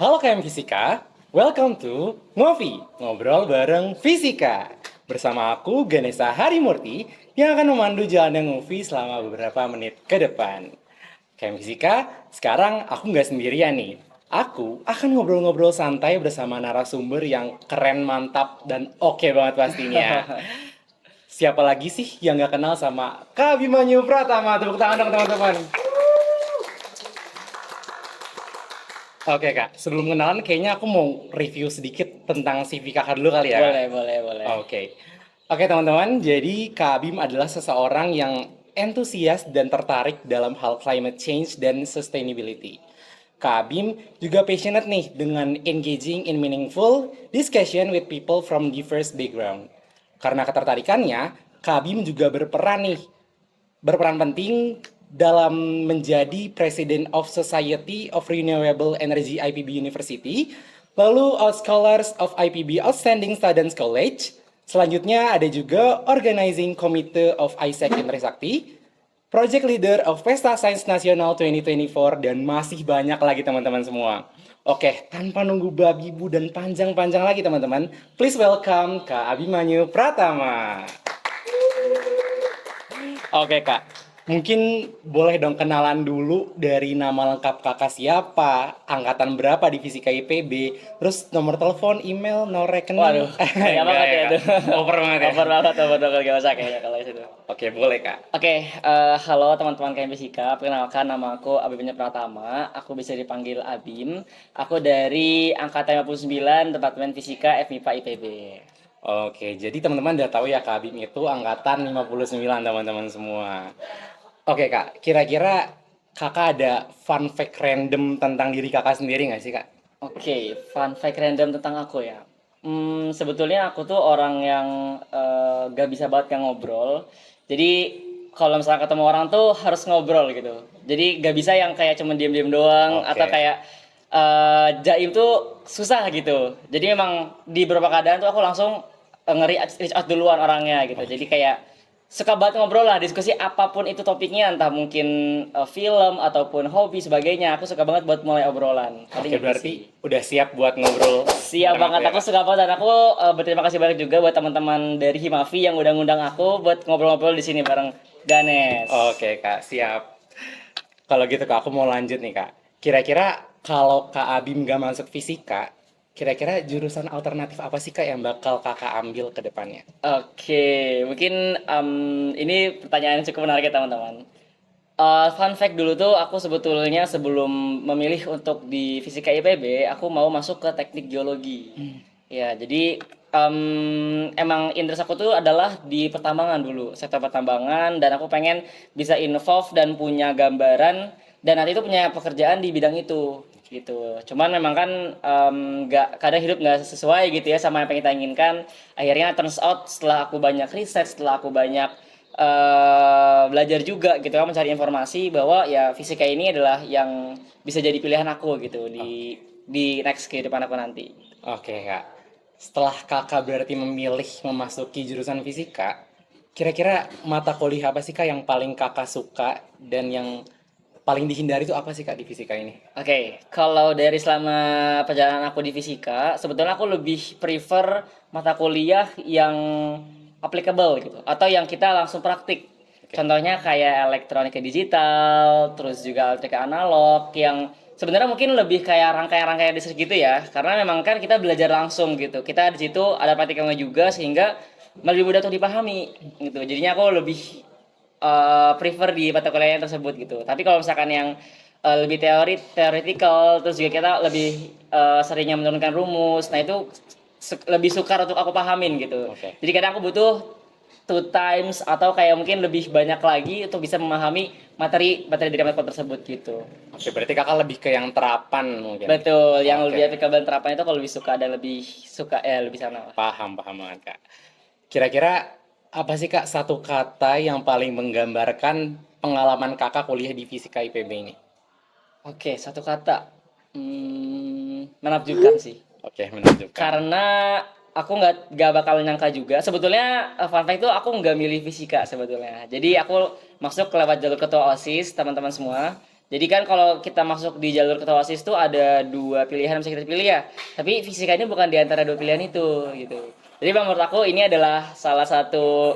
Halo KM Fisika, welcome to Ngopi, ngobrol bareng Fisika. Bersama aku Ganesha Harimurti yang akan memandu jalannya Ngopi selama beberapa menit ke depan. KM Fisika, sekarang aku nggak sendirian nih. Aku akan ngobrol-ngobrol santai bersama narasumber yang keren, mantap, dan oke banget pastinya. Siapa lagi sih yang nggak kenal sama Kak Abimanyu Pratama? Tepuk tangan dong teman-teman. Oke kak, sebelum kenalan kayaknya aku mau review sedikit tentang CV kakak dulu kali ya kak. Boleh. Oke teman-teman, jadi Kak Abim adalah seseorang yang antusias dan tertarik dalam hal climate change dan sustainability. Kak Abim juga passionate nih dengan engaging in meaningful discussion with people from diverse background. Karena ketertarikannya, Kak Abim juga berperan penting dalam menjadi President of Society of Renewable Energy IPB University, lalu Out Scholars of IPB Outstanding Students College. Selanjutnya ada juga Organizing Committee of ISEC Intrisakti, Project Leader of Pesta Sains Nasional 2024, dan masih banyak lagi teman-teman semua. Oke, tanpa nunggu babi bu dan panjang-panjang lagi teman-teman, please welcome Kak Abimanyu Pratama. Oke kak, mungkin boleh dong kenalan dulu dari nama lengkap kakak siapa, angkatan berapa di Fisika IPB, terus nomor telepon, email, nomor rekening. Waduh, kayak Enggak banget ya ya kak, itu. over banget ya. Over banget gak usah kayaknya kalau itu. Oke boleh kak. Halo teman-teman KM Fisika. Perkenalkan nama aku Abim Pratama. Aku bisa dipanggil Abim. Aku dari angkatan 59 Departemen Fisika FMIPA IPB. Oke, jadi teman-teman udah tahu ya Kak Abim itu angkatan 59 teman-teman semua. Oke kak, kira-kira kakak ada fun fact random tentang diri kakak sendiri nggak sih kak? Fun fact random tentang aku ya. Sebetulnya aku tuh orang yang gak bisa banget yang ngobrol. Jadi kalau misalnya ketemu orang tuh harus ngobrol gitu. Jadi gak bisa yang kayak cuma diem-diem doang atau Oke. kayak jaim tuh susah gitu. Jadi memang di beberapa keadaan tuh aku langsung reach out duluan orangnya gitu. Jadi kayak suka banget ngobrol lah, diskusi apapun itu topiknya, entah mungkin film ataupun hobi sebagainya. Aku suka banget buat mulai obrolan. Oke, Paling itu berarti sih. udah siap buat ngobrol Siap bareng aku banget, ya aku kak? suka banget, dan aku berterima kasih banyak juga buat teman-teman dari Himavi yang udah ngundang aku buat ngobrol-ngobrol di sini bareng Ganes. Oke kak, siap. Kalau gitu kak, aku mau lanjut nih kak. Kira-kira kalau kak Abim gak masuk fisika, kira-kira jurusan alternatif apa sih kak yang bakal kakak ambil ke depannya? Mungkin ini pertanyaan yang cukup menarik ya teman-teman. Fun fact dulu tuh aku sebetulnya sebelum memilih untuk di Fisika IPB, aku mau masuk ke Teknik Geologi. Ya, jadi emang interest aku tuh adalah di pertambangan dulu, sektor pertambangan, dan aku pengen bisa involve dan punya gambaran dan nanti itu punya pekerjaan di bidang itu gitu. Cuman memang kan nggak kadang hidup nggak sesuai gitu ya sama apa yang kita inginkan. Akhirnya turns out setelah aku banyak riset, setelah aku banyak belajar juga gitu kan, mencari informasi bahwa ya fisika ini adalah yang bisa jadi pilihan aku gitu di next kehidupan aku nanti. Oke kak, setelah kakak berarti memilih memasuki jurusan fisika, kira-kira mata kuliah apa sih kak yang paling kakak suka dan yang paling dihindari itu apa sih kak di fisika ini? Kalau dari selama perjalanan aku di fisika, sebetulnya aku lebih prefer mata kuliah yang applicable gitu, atau yang kita langsung praktik. Oke. Contohnya kayak elektronika digital, terus juga elektronika analog, yang sebenarnya mungkin lebih kayak rangkaian-rangkaian research gitu ya, karena memang kan kita belajar langsung gitu. Kita di situ ada praktikumnya juga sehingga lebih mudah untuk dipahami gitu. Jadinya aku lebih prefer di mata kuliah yang tersebut gitu. Tapi kalau misalkan yang lebih theoretical, terus juga kita lebih seringnya menurunkan rumus, nah itu lebih sukar untuk aku pahamin gitu. Oke. Jadi kadang aku butuh two times atau kayak mungkin lebih banyak lagi untuk bisa memahami materi materi dari matematika tersebut gitu. Oke, berarti kakak lebih ke yang terapan mungkin. Betul, yang lebih Oke, applicable terapan itu kalau lebih suka dan lebih suka ya lebih sana lah. paham banget kak. Kira-kira apa sih kak satu kata yang paling menggambarkan pengalaman kakak kuliah di fisika IPB ini? Satu kata. Menakjubkan sih. Oke, menunjukkan. Karena aku nggak bakal nyangka juga. Sebetulnya fun fact itu aku nggak milih fisika sebetulnya. Jadi aku masuk lewat jalur ketua OSIS teman-teman semua. Jadi kan kalau kita masuk di jalur ketua OSIS tuh ada dua pilihan yang bisa kita pilih ya. Tapi fisika ini bukan di antara dua pilihan itu gitu. Jadi Bang, menurut aku ini adalah salah satu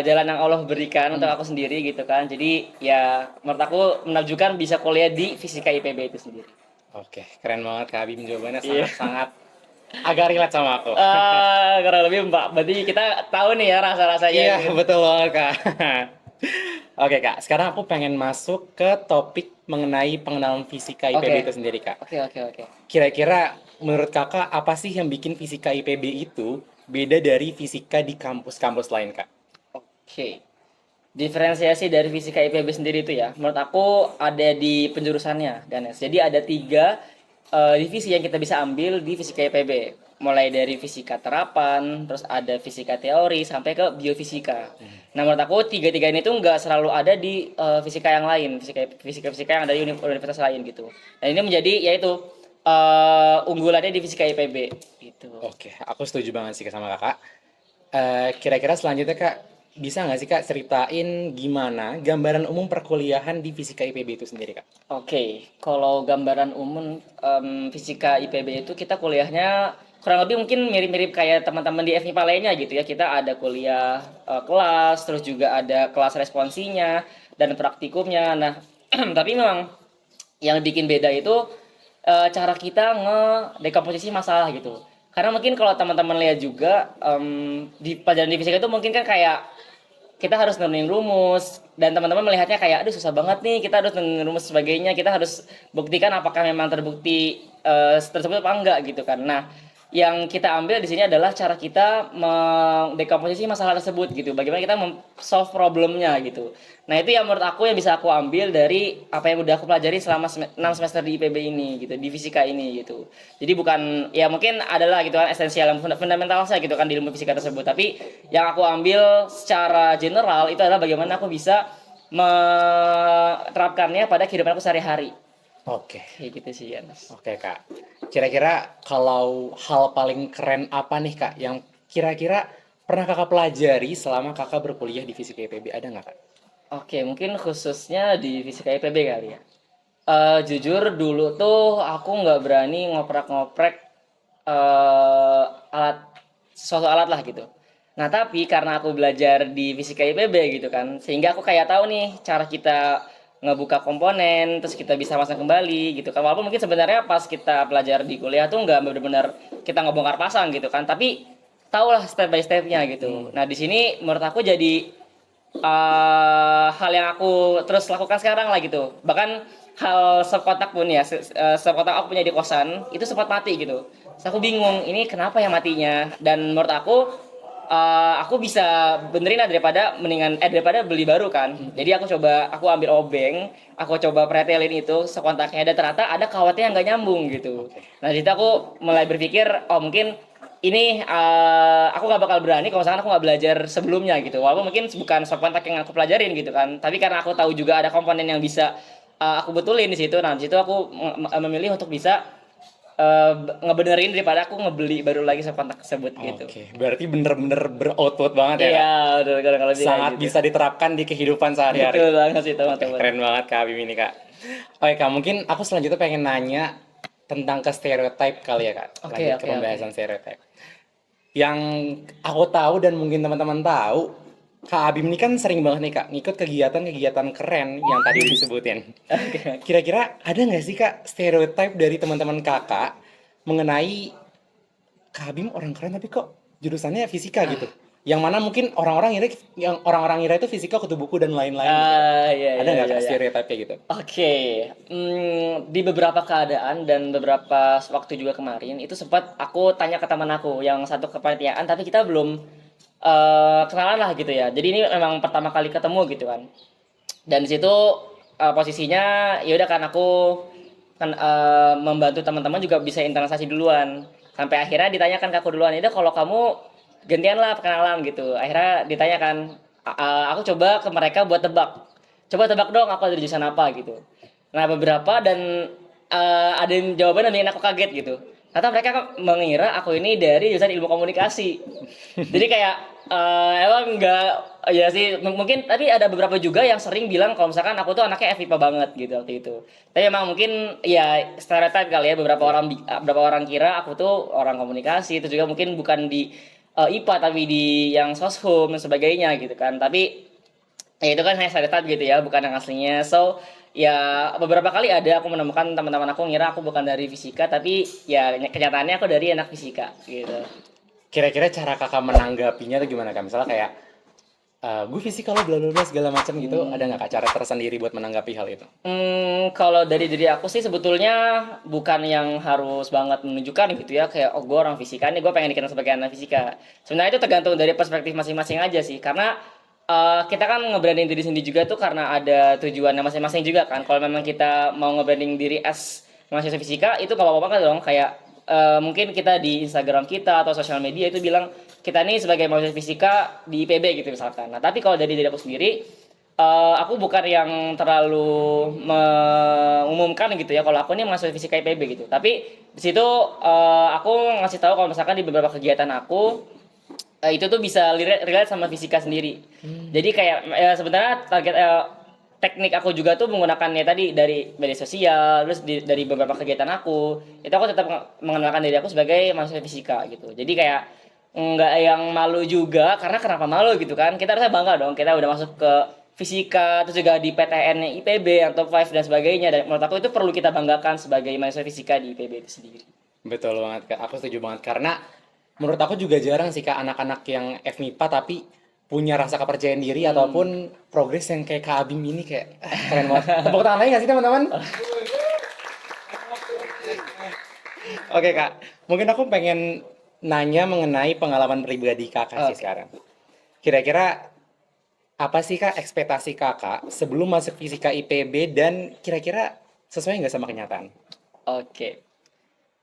jalan yang Allah berikan untuk aku sendiri gitu kan. Jadi ya menurut aku menakjubkan bisa kuliah di fisika IPB itu sendiri. Oke, keren banget Kak Bim, jawabannya Iya. sangat-sangat agak relate sama aku. Kurang lebih Mbak. Berarti kita tahu nih ya rasa-rasanya Iya, gitu. betul banget Kak. Oke Kak, sekarang aku pengen masuk ke topik mengenai pengenalan fisika IPB Oke. itu sendiri Kak. Oke. Kira-kira menurut Kakak apa sih yang bikin fisika IPB itu beda dari fisika di kampus-kampus lain Kak? Oke. Diferensiasi dari fisika IPB sendiri itu ya, menurut aku ada di penjurusannya, Ganes. Jadi ada tiga divisi yang kita bisa ambil di fisika IPB. Mulai dari fisika terapan, terus ada fisika teori, sampai ke biofisika. Nah, menurut aku tiga-tiga ini tuh nggak selalu ada di fisika yang lain, fisika yang ada di universitas lain gitu. Dan ini menjadi yaitu unggulannya di fisika IPB gitu. Oke, aku setuju banget sih Kak sama Kakak. Kira-kira selanjutnya Kak, bisa nggak sih Kak ceritain gimana gambaran umum perkuliahan di fisika IPB itu sendiri Kak? Oke, kalau gambaran umum fisika IPB itu kita kuliahnya kurang lebih mungkin mirip-mirip kayak teman-teman di FMIPA lainnya gitu ya. Kita ada kuliah kelas, terus juga ada kelas responsinya dan praktikumnya. Nah, tapi memang yang bikin beda itu cara kita ngedekomposisi masalah gitu. Karena mungkin kalau teman-teman lihat juga di pelajaran di fisika itu mungkin kan kayak kita harus nemuin rumus dan teman-teman melihatnya kayak aduh susah banget nih kita harus nemuin rumus sebagainya kita harus buktikan apakah memang terbukti tersebut apa enggak gitu kan. Nah, yang kita ambil di sini adalah cara kita mendekomposisi masalah tersebut gitu, bagaimana kita solve problemnya gitu. Nah, itu yang menurut aku yang bisa aku ambil dari apa yang udah aku pelajari selama 6 semester di IPB ini gitu, di fisika ini gitu. Jadi bukan ya mungkin adalah gitu kan esensial yang fundamental saja gitu kan di ilmu fisika tersebut, tapi yang aku ambil secara general itu adalah bagaimana aku bisa menerapkannya pada kehidupan aku sehari-hari. Oke, Kayak gitu sih ya, Mas. oke Kak. Kira-kira kalau hal paling keren apa nih Kak yang kira-kira pernah Kakak pelajari selama Kakak berkuliah di fisika IPB, ada nggak Kak? Oke, mungkin khususnya di fisika IPB kali ya. Jujur dulu tuh aku nggak berani ngoprek-ngoprek alat suatu alat lah gitu. Nah, tapi karena aku belajar di fisika IPB gitu kan, sehingga aku kayak tahu nih cara kita ngebuka komponen, terus kita bisa pasang kembali gitu kan. Walaupun mungkin sebenarnya pas kita belajar di kuliah tuh nggak benar-benar kita ngebongkar pasang gitu kan, tapi tahulah step by stepnya gitu. Nah, di sini menurut aku jadi hal yang aku terus lakukan sekarang lah gitu. Bahkan hal sekotak pun ya, sekotak aku punya di kosan itu sempat mati gitu. Terus aku bingung ini kenapa ya matinya. Dan menurut aku bisa benerin lah daripada beli baru kan. Jadi aku ambil obeng, aku coba pretelin itu sekontaknya dan ternyata ada kawatnya yang nggak nyambung gitu. Oke. Nah, di situ aku mulai berpikir oh mungkin ini aku nggak bakal berani kalau misalkan aku nggak belajar sebelumnya gitu. Walaupun mungkin bukan sub kontak yang aku pelajarin gitu kan, tapi karena aku tahu juga ada komponen yang bisa aku betulin di situ. Nah, di situ aku memilih untuk bisa ngebenerin daripada aku ngebeli baru lagi sub kontak tersebut gitu. Oke, berarti bener-bener beroutput banget ya Iya, Kak? udah kalau lebih kayak Sangat gitu. bisa diterapkan di kehidupan sehari-hari. Betul banget sih Oke, teman-teman. keren banget Kak Bim ini Kak. Oke Kak, mungkin aku selanjutnya pengen nanya tentang ke stereotype kali ya Kak. Oke, Lanjut ke oke, oke. pembahasan stereotype. Yang aku tahu dan mungkin teman-teman tahu, Kak Abim ini kan sering banget nih Kak, ngikut kegiatan-kegiatan keren yang tadi udah disebutin. Oke. Kira-kira ada nggak sih Kak stereotype dari teman-teman Kakak mengenai Kak Abim orang keren tapi kok jurusannya fisika gitu? Yang mana mungkin orang-orang ngira itu fisika kutu buku dan lain-lain gitu Kak. Iya, Ada iya, nggak iya, Kak iya. stereotype kayak gitu? Oke, di beberapa keadaan dan beberapa waktu juga kemarin itu sempat aku tanya ke teman aku yang satu kepanitiaan tapi kita belum kenalan lah gitu ya. Jadi ini memang pertama kali ketemu gitu kan. Dan di situ posisinya ya udah kan aku kan membantu teman-teman juga bisa internalisasi duluan. Sampai akhirnya ditanyakan ke aku duluan, "Itu kalau kamu gantian lah perkenalan gitu." Akhirnya ditanyakan aku coba ke mereka buat tebak. Coba tebak dong aku ada di jurusan apa gitu. Nah, beberapa dan ada yang jawaban yang bikin aku kaget gitu. Ternyata mereka mengira aku ini dari jurusan ilmu komunikasi. Jadi kayak emang enggak ya sih mungkin tapi ada beberapa juga yang sering bilang kalau misalkan aku tuh anaknya FIPA banget gitu waktu itu. Tapi emang mungkin ya stereotype kali ya beberapa orang kira aku tuh orang komunikasi itu juga mungkin bukan di IPA tapi di yang soshum dan sebagainya gitu kan. Tapi ya itu kan hanya stereotype gitu ya, bukan yang aslinya. So ya beberapa kali ada aku menemukan teman-teman aku ngira aku bukan dari fisika tapi ya kenyataannya aku dari anak fisika gitu. Kira-kira cara kakak menanggapinya tuh gimana kak? Misalnya kayak, gue fisika lo bla bla bla segala macam gitu, ada nggak kak cara tersendiri buat menanggapi hal itu? Kalau dari diri aku sih sebetulnya bukan yang harus banget menunjukkan gitu ya kayak oh gue orang fisika nih gue pengen dikenal sebagai anak fisika. Sebenarnya itu tergantung dari perspektif masing-masing aja sih karena kita kan nge-branding diri sendiri juga tuh karena ada tujuannya masing-masing juga kan. Kalau memang kita mau nge-branding diri as mahasiswa fisika itu nggak apa-apa kan dong kayak mungkin kita di Instagram kita atau sosial media itu bilang kita nih sebagai mahasiswa fisika di IPB gitu misalkan. Nah tapi kalau dari diri aku sendiri aku bukan yang terlalu mengumumkan gitu ya kalau aku ini masuk fisika IPB gitu. Tapi di situ aku ngasih tahu kalau misalkan di beberapa kegiatan aku itu tuh bisa relate sama fisika sendiri. Jadi kayak sebenarnya target teknik aku juga tuh menggunakannya tadi dari media sosial, terus dari beberapa kegiatan aku, itu aku tetap mengenalkan diri aku sebagai mahasiswa fisika gitu. Jadi kayak nggak yang malu juga, karena kenapa malu gitu kan? Kita harusnya bangga dong, kita udah masuk ke fisika, terus juga di PTN IPB yang top 5 dan sebagainya. Dan menurut aku itu perlu kita banggakan sebagai mahasiswa fisika di IPB itu sendiri. Betul banget kak, aku setuju banget karena menurut aku juga jarang sih kak anak-anak yang FMIPA tapi punya rasa kepercayaan diri ataupun progres yang kayak Kak Abim ini kayak keren banget. Tepuk tangan lagi nggak sih teman-teman? Oke kak, mungkin aku pengen nanya mengenai pengalaman pribadi kakak sih Oke. sekarang. Kira-kira apa sih kak ekspektasi kakak sebelum masuk fisika IPB dan kira-kira sesuai nggak sama kenyataan? Oke.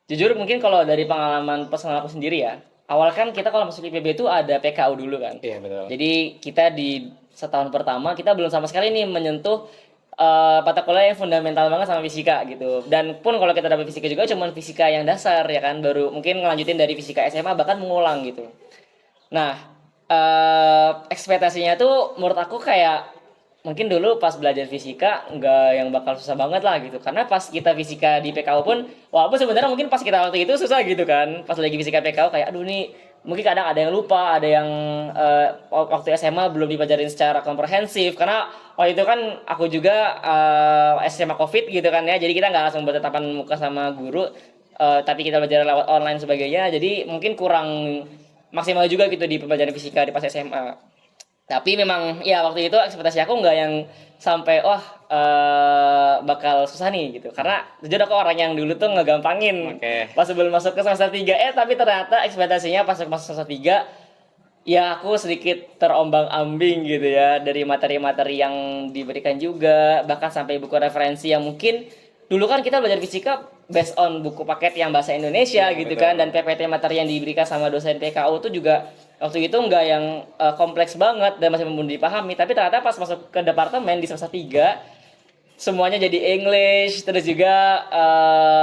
Jujur mungkin kalau dari pengalaman personal aku sendiri ya, awal kan kita kalau masuk IPB itu ada PKU dulu kan. Iya betul. Jadi kita di setahun pertama kita belum sama sekali nih menyentuh mata kuliah yang fundamental banget sama fisika gitu. Dan pun kalau kita dapat fisika juga cuman fisika yang dasar ya kan, baru mungkin ngelanjutin dari fisika SMA bahkan mengulang gitu. Nah, ekspektasinya tuh menurut aku kayak mungkin dulu pas belajar fisika nggak yang bakal susah banget lah gitu. Karena pas kita fisika di PKU pun, walaupun sebenarnya mungkin pas kita waktu itu susah gitu kan. Pas lagi fisika PKU kayak aduh nih mungkin kadang ada yang lupa, ada yang waktu SMA belum dipelajarin secara komprehensif karena waktu itu kan aku juga SMA COVID gitu kan ya. Jadi kita nggak langsung bertatapan muka sama guru, tapi kita belajar lewat online sebagainya. Jadi mungkin kurang maksimal juga gitu di pembelajaran fisika di pas SMA. Tapi memang ya waktu itu ekspektasi aku nggak yang sampai wah bakal susah nih gitu. Karena jujur aku orang yang dulu tuh ngegampangin. Oke. Pas sebelum masuk ke semester 3 tapi ternyata ekspektasinya pas masuk semester 3 ya aku sedikit terombang-ambing gitu ya dari materi-materi yang diberikan juga bahkan sampai buku referensi yang mungkin dulu kan kita belajar fisika based on buku paket yang bahasa Indonesia Iya, gitu betul. kan dan PPT materi yang diberikan sama dosen PKU itu juga waktu itu nggak yang kompleks banget dan masih mudah dipahami tapi ternyata pas masuk ke departemen di semester 3 semuanya jadi English terus juga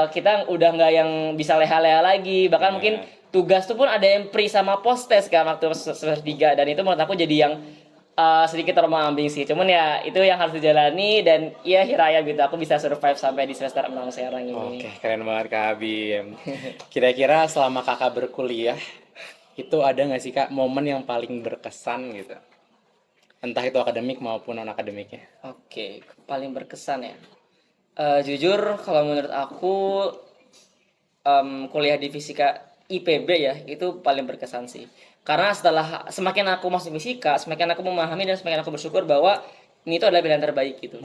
kita udah nggak yang bisa leha-leha lagi bahkan Iya. mungkin tugas tuh pun ada yang pre sama post test kan waktu semester 3 dan itu menurut aku jadi yang sedikit terombang-ambing sih cuman ya itu yang harus dijalani dan ya hiraya gitu aku bisa survive sampai di semester 6 sekarang ini. Oke, keren banget Kak Abim. Kira-kira selama kakak berkuliah, itu ada nggak sih Kak momen yang paling berkesan gitu? Entah itu akademik maupun non-akademiknya. Oke, paling berkesan ya. Jujur kalau menurut aku kuliah di fisika IPB ya itu paling berkesan sih. Karena setelah semakin aku masuk fisika, semakin aku memahami dan semakin aku bersyukur bahwa ini itu adalah pilihan terbaik gitu.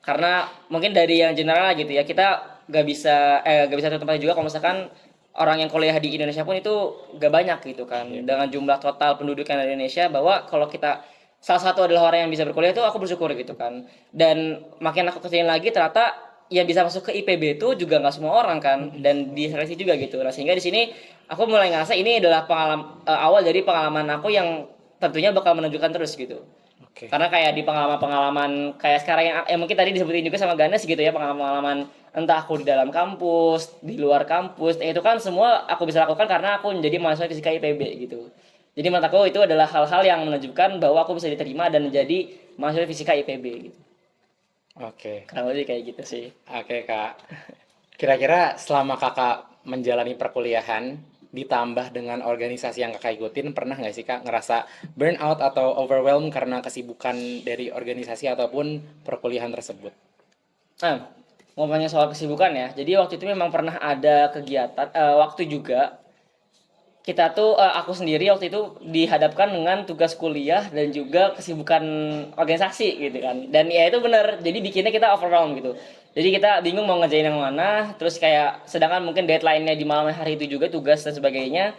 Karena mungkin dari yang general gitu ya kita gak bisa satu tempat juga kalau misalkan orang yang kuliah di Indonesia pun itu gak banyak gitu kan dengan jumlah total penduduk yang ada di Indonesia bahwa kalau kita salah satu adalah orang yang bisa berkuliah itu aku bersyukur gitu kan dan makin aku kesini lagi ternyata yang bisa masuk ke IPB itu juga nggak semua orang kan dan diseleksi juga gitu nah sehingga di sini aku mulai ngerasa ini adalah awal dari pengalaman aku yang tentunya bakal menunjukkan terus gitu Oke. karena kayak di pengalaman-pengalaman kayak sekarang yang mungkin tadi disebutin juga sama Ganes gitu ya pengalaman-pengalaman entah aku di dalam kampus, di luar kampus, itu kan semua aku bisa lakukan karena aku menjadi mahasiswa fisika IPB gitu. Jadi menurut aku itu adalah hal-hal yang menunjukkan bahwa aku bisa diterima dan menjadi mahasiswa fisika IPB gitu. Oke. Kurang lebih kayak gitu sih. Oke, Kak. Kira-kira selama Kakak menjalani perkuliahan, ditambah dengan organisasi yang Kakak ikutin, pernah nggak sih Kak ngerasa burnout atau overwhelmed karena kesibukan dari organisasi ataupun perkuliahan tersebut? Nah, ngomongnya soal kesibukan ya. Jadi waktu itu memang pernah ada kegiatan waktu juga kita tuh aku sendiri waktu itu dihadapkan dengan tugas kuliah dan juga kesibukan organisasi gitu kan. Dan ya itu benar. Jadi bikinnya kita overwhelmed gitu. Jadi kita bingung mau ngerjain yang mana, terus kayak sedangkan mungkin deadline-nya di malam hari itu juga tugas dan sebagainya.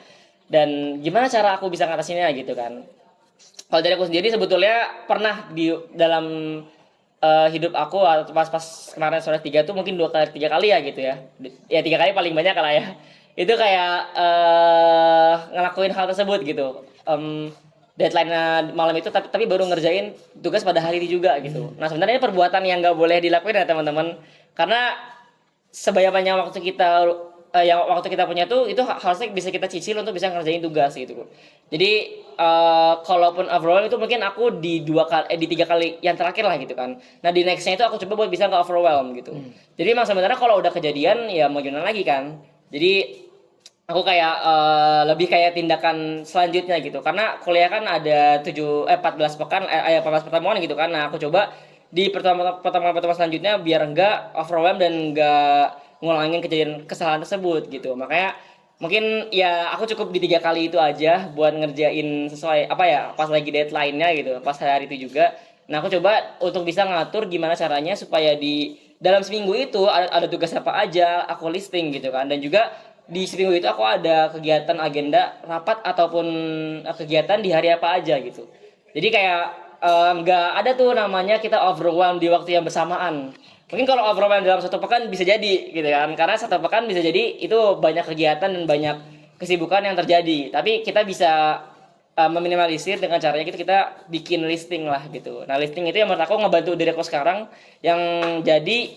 Dan gimana cara aku bisa ngatasinnya gitu kan. Kalau dari aku sendiri sebetulnya pernah di dalam hidup aku atau pas kemarin sore tiga tuh mungkin 2 kali 3 kali ya gitu ya. Ya 3 kali paling banyak lah ya. Itu kayak ngelakuin hal tersebut gitu. Deadline malam itu tapi baru ngerjain tugas pada hari itu juga gitu. Nah sebenarnya ini perbuatan yang nggak boleh dilakuin ya teman-teman, karena sebanyak-banyak waktu kita punya tuh itu harusnya bisa kita cicil untuk bisa ngerjain tugas gitu. Jadi kalaupun overwhelm itu mungkin aku di 2 kali di 3 kali yang terakhir lah gitu kan. Nah di nextnya itu aku coba buat bisa nggak overwhelm gitu. Jadi emang sebenarnya kalau udah kejadian ya mau gimana lagi kan. Jadi aku kayak lebih kayak tindakan selanjutnya gitu. Karena kuliah kan ada 14 pekan 14 pertemuan gitu kan. Nah, aku coba di pertemuan selanjutnya biar enggak overwhelm dan enggak ngulangin kejadian kesalahan tersebut gitu. Makanya mungkin ya aku cukup di 3 kali itu aja buat ngerjain sesuai apa ya pas lagi deadline-nya gitu, pas hari itu juga. Nah, aku coba untuk bisa ngatur gimana caranya supaya di dalam seminggu itu ada tugas apa aja aku listing gitu kan, dan juga di seminggu itu aku ada kegiatan agenda rapat ataupun kegiatan di hari apa aja gitu. Jadi kayak nggak ada tuh namanya kita overwhelm di waktu yang bersamaan. Mungkin kalau overwhelm dalam satu pekan bisa jadi gitu kan, karena satu pekan bisa jadi itu banyak kegiatan dan banyak kesibukan yang terjadi. Tapi kita bisa meminimalisir dengan caranya kita bikin listing lah gitu. Nah listing itu yang menurut aku ngebantu diri aku sekarang yang jadi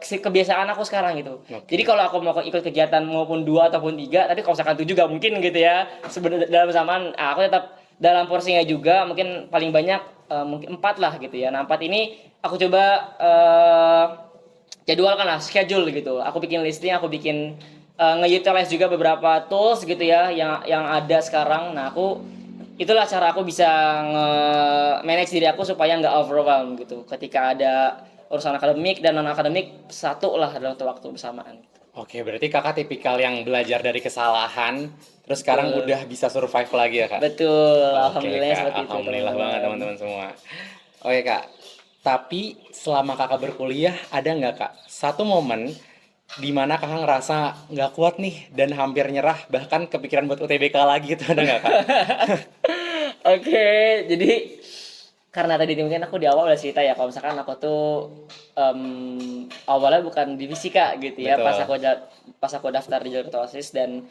kebiasaan aku sekarang gitu. Jadi kalau aku mau ikut kegiatan maupun 2 ataupun 3, tapi kalau misalkan 7 gak mungkin gitu ya. Sebenarnya dalam zaman aku tetap dalam porsinya juga mungkin paling banyak mungkin 4 lah gitu ya. Nah 4 ini aku coba jadwalkan lah, schedule gitu. Aku bikin listing, aku bikin nge-utilize juga beberapa tools gitu ya yang ada sekarang. Nah, itulah cara aku bisa nge-manage diri aku supaya nggak overwhelm gitu. Ketika ada urusan akademik dan non akademik satu lah dalam waktu bersamaan. Oke, berarti Kakak tipikal yang belajar dari kesalahan, terus sekarang udah bisa survive lagi ya Kak? Betul, Oke alhamdulillah Kak, seperti itu alhamdulillah teman-teman. banget teman-teman semua. Oke Kak, tapi selama Kakak berkuliah ada nggak Kak satu momen di mana Kakak ngerasa nggak kuat nih dan hampir nyerah bahkan kepikiran buat UTBK lagi itu ada nggak Kak? Oke, jadi karena tadi mungkin aku di awal udah cerita ya kalau misalkan aku tuh awalnya bukan di fisika gitu ya Betul. pas aku daftar di jalur OSIS, dan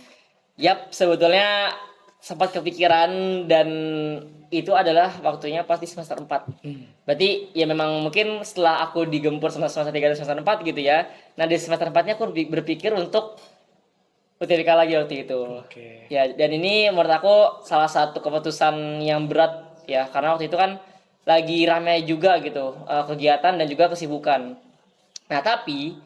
yap sebetulnya sempat kepikiran, dan itu adalah waktunya pas di semester 4. Berarti ya memang mungkin setelah aku digempur semester 3 dan semester 4 gitu ya. Nah di semester 4-nya aku berpikir untuk UTBK lagi waktu itu. Oke. Ya, dan ini menurut aku salah satu keputusan yang berat ya, karena waktu itu kan lagi ramai juga gitu kegiatan dan juga kesibukan. Nah, tapi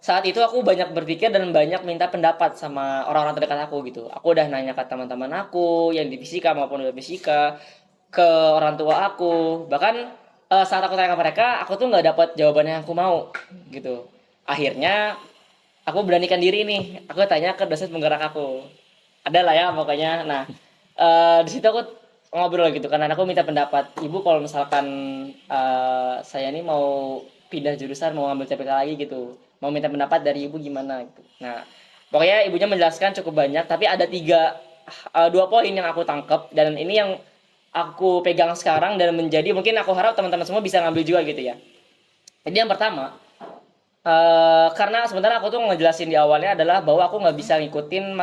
saat itu aku banyak berpikir dan banyak minta pendapat sama orang-orang terdekat aku gitu. Aku udah nanya ke teman-teman aku yang di fisika maupun di fisika, ke orang tua aku. Bahkan saat aku tanya ke mereka, aku tuh nggak dapat jawaban yang aku mau gitu. Akhirnya aku beranikan diri nih, aku tanya ke dosen penggerak aku, ada lah ya pokoknya. Nah di situ aku ngobrol gitu kan, aku minta pendapat ibu kalau misalkan saya nih mau pindah jurusan, mau ngambil CPK lagi gitu, mau minta pendapat dari ibu gimana gitu. Nah pokoknya ibunya menjelaskan cukup banyak, tapi ada 2 poin yang aku tangkap dan ini yang aku pegang sekarang dan menjadi mungkin aku harap teman-teman semua bisa ngambil juga gitu ya. Jadi yang pertama, karena sebenarnya aku tuh ngejelasin di awalnya adalah bahwa aku nggak bisa ngikutin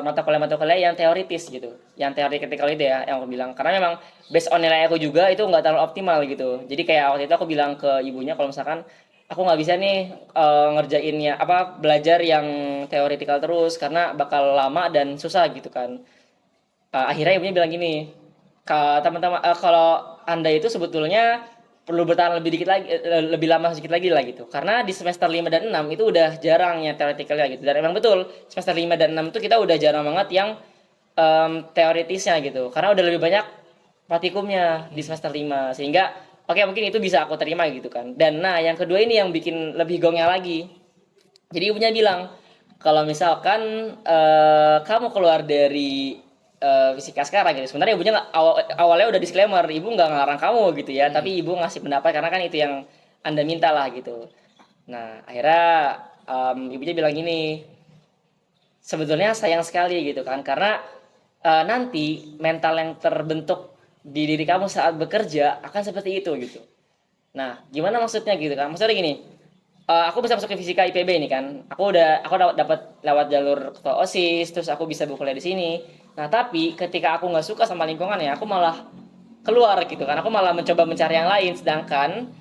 mata kuliah yang teoritis gitu, yang teori kritikal itu ya yang aku bilang, karena memang based on nilai aku juga itu nggak terlalu optimal gitu. Jadi kayak waktu itu aku bilang ke ibunya kalau misalkan aku nggak bisa nih ngerjainnya belajar yang teoritikal terus karena bakal lama dan susah gitu kan. Akhirnya ibunya bilang gini, teman-teman, kalau anda itu sebetulnya perlu bertahan lebih dikit lagi, lebih lama sedikit lagi lah gitu, karena di semester 5 dan 6 itu udah jarang ya theoreticalnya gitu, dan emang betul semester 5 dan 6 itu kita udah jarang banget yang teoritisnya gitu, karena udah lebih banyak praktikumnya di semester 5 sehingga oke mungkin itu bisa aku terima gitu kan. Dan nah yang kedua ini yang bikin lebih gongnya lagi, jadi ibunya bilang, kalau misalkan kamu keluar dari fisika sekarang gitu. Sebenarnya ibunya awalnya udah disclaimer, ibu nggak ngelarang kamu gitu ya, tapi ibu ngasih pendapat karena kan itu yang anda minta lah gitu. Nah akhirnya ibunya bilang gini, sebetulnya sayang sekali gitu kan, karena nanti mental yang terbentuk di diri kamu saat bekerja akan seperti itu gitu. Nah, gimana maksudnya gitu kan? Maksudnya gini, aku bisa masuk ke fisika IPB ini kan. Aku dapat lewat jalur ketua OSIS, terus aku bisa kuliah di sini. Nah, tapi ketika aku nggak suka sama lingkungan ya, aku malah keluar gitu kan. Aku malah mencoba mencari yang lain, sedangkan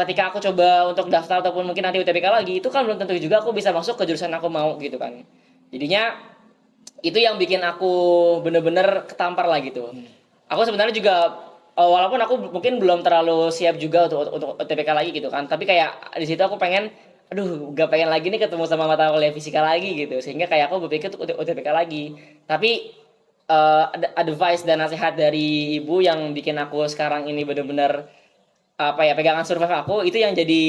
ketika aku coba untuk daftar ataupun mungkin nanti UTBK lagi, itu kan belum tentu juga aku bisa masuk ke jurusan aku mau gitu kan. Jadinya itu yang bikin aku bener-bener ketampar lah gitu. Aku sebenarnya juga walaupun aku mungkin belum terlalu siap juga untuk UTBK lagi gitu kan, tapi kayak di situ aku pengen, aduh gak pengen lagi nih ketemu sama mata kuliah fisika lagi gitu, sehingga kayak aku berpikir untuk UTBK lagi. Tapi advice dan nasihat dari ibu yang bikin aku sekarang ini bener-bener apa ya, pegangan survive aku itu yang jadi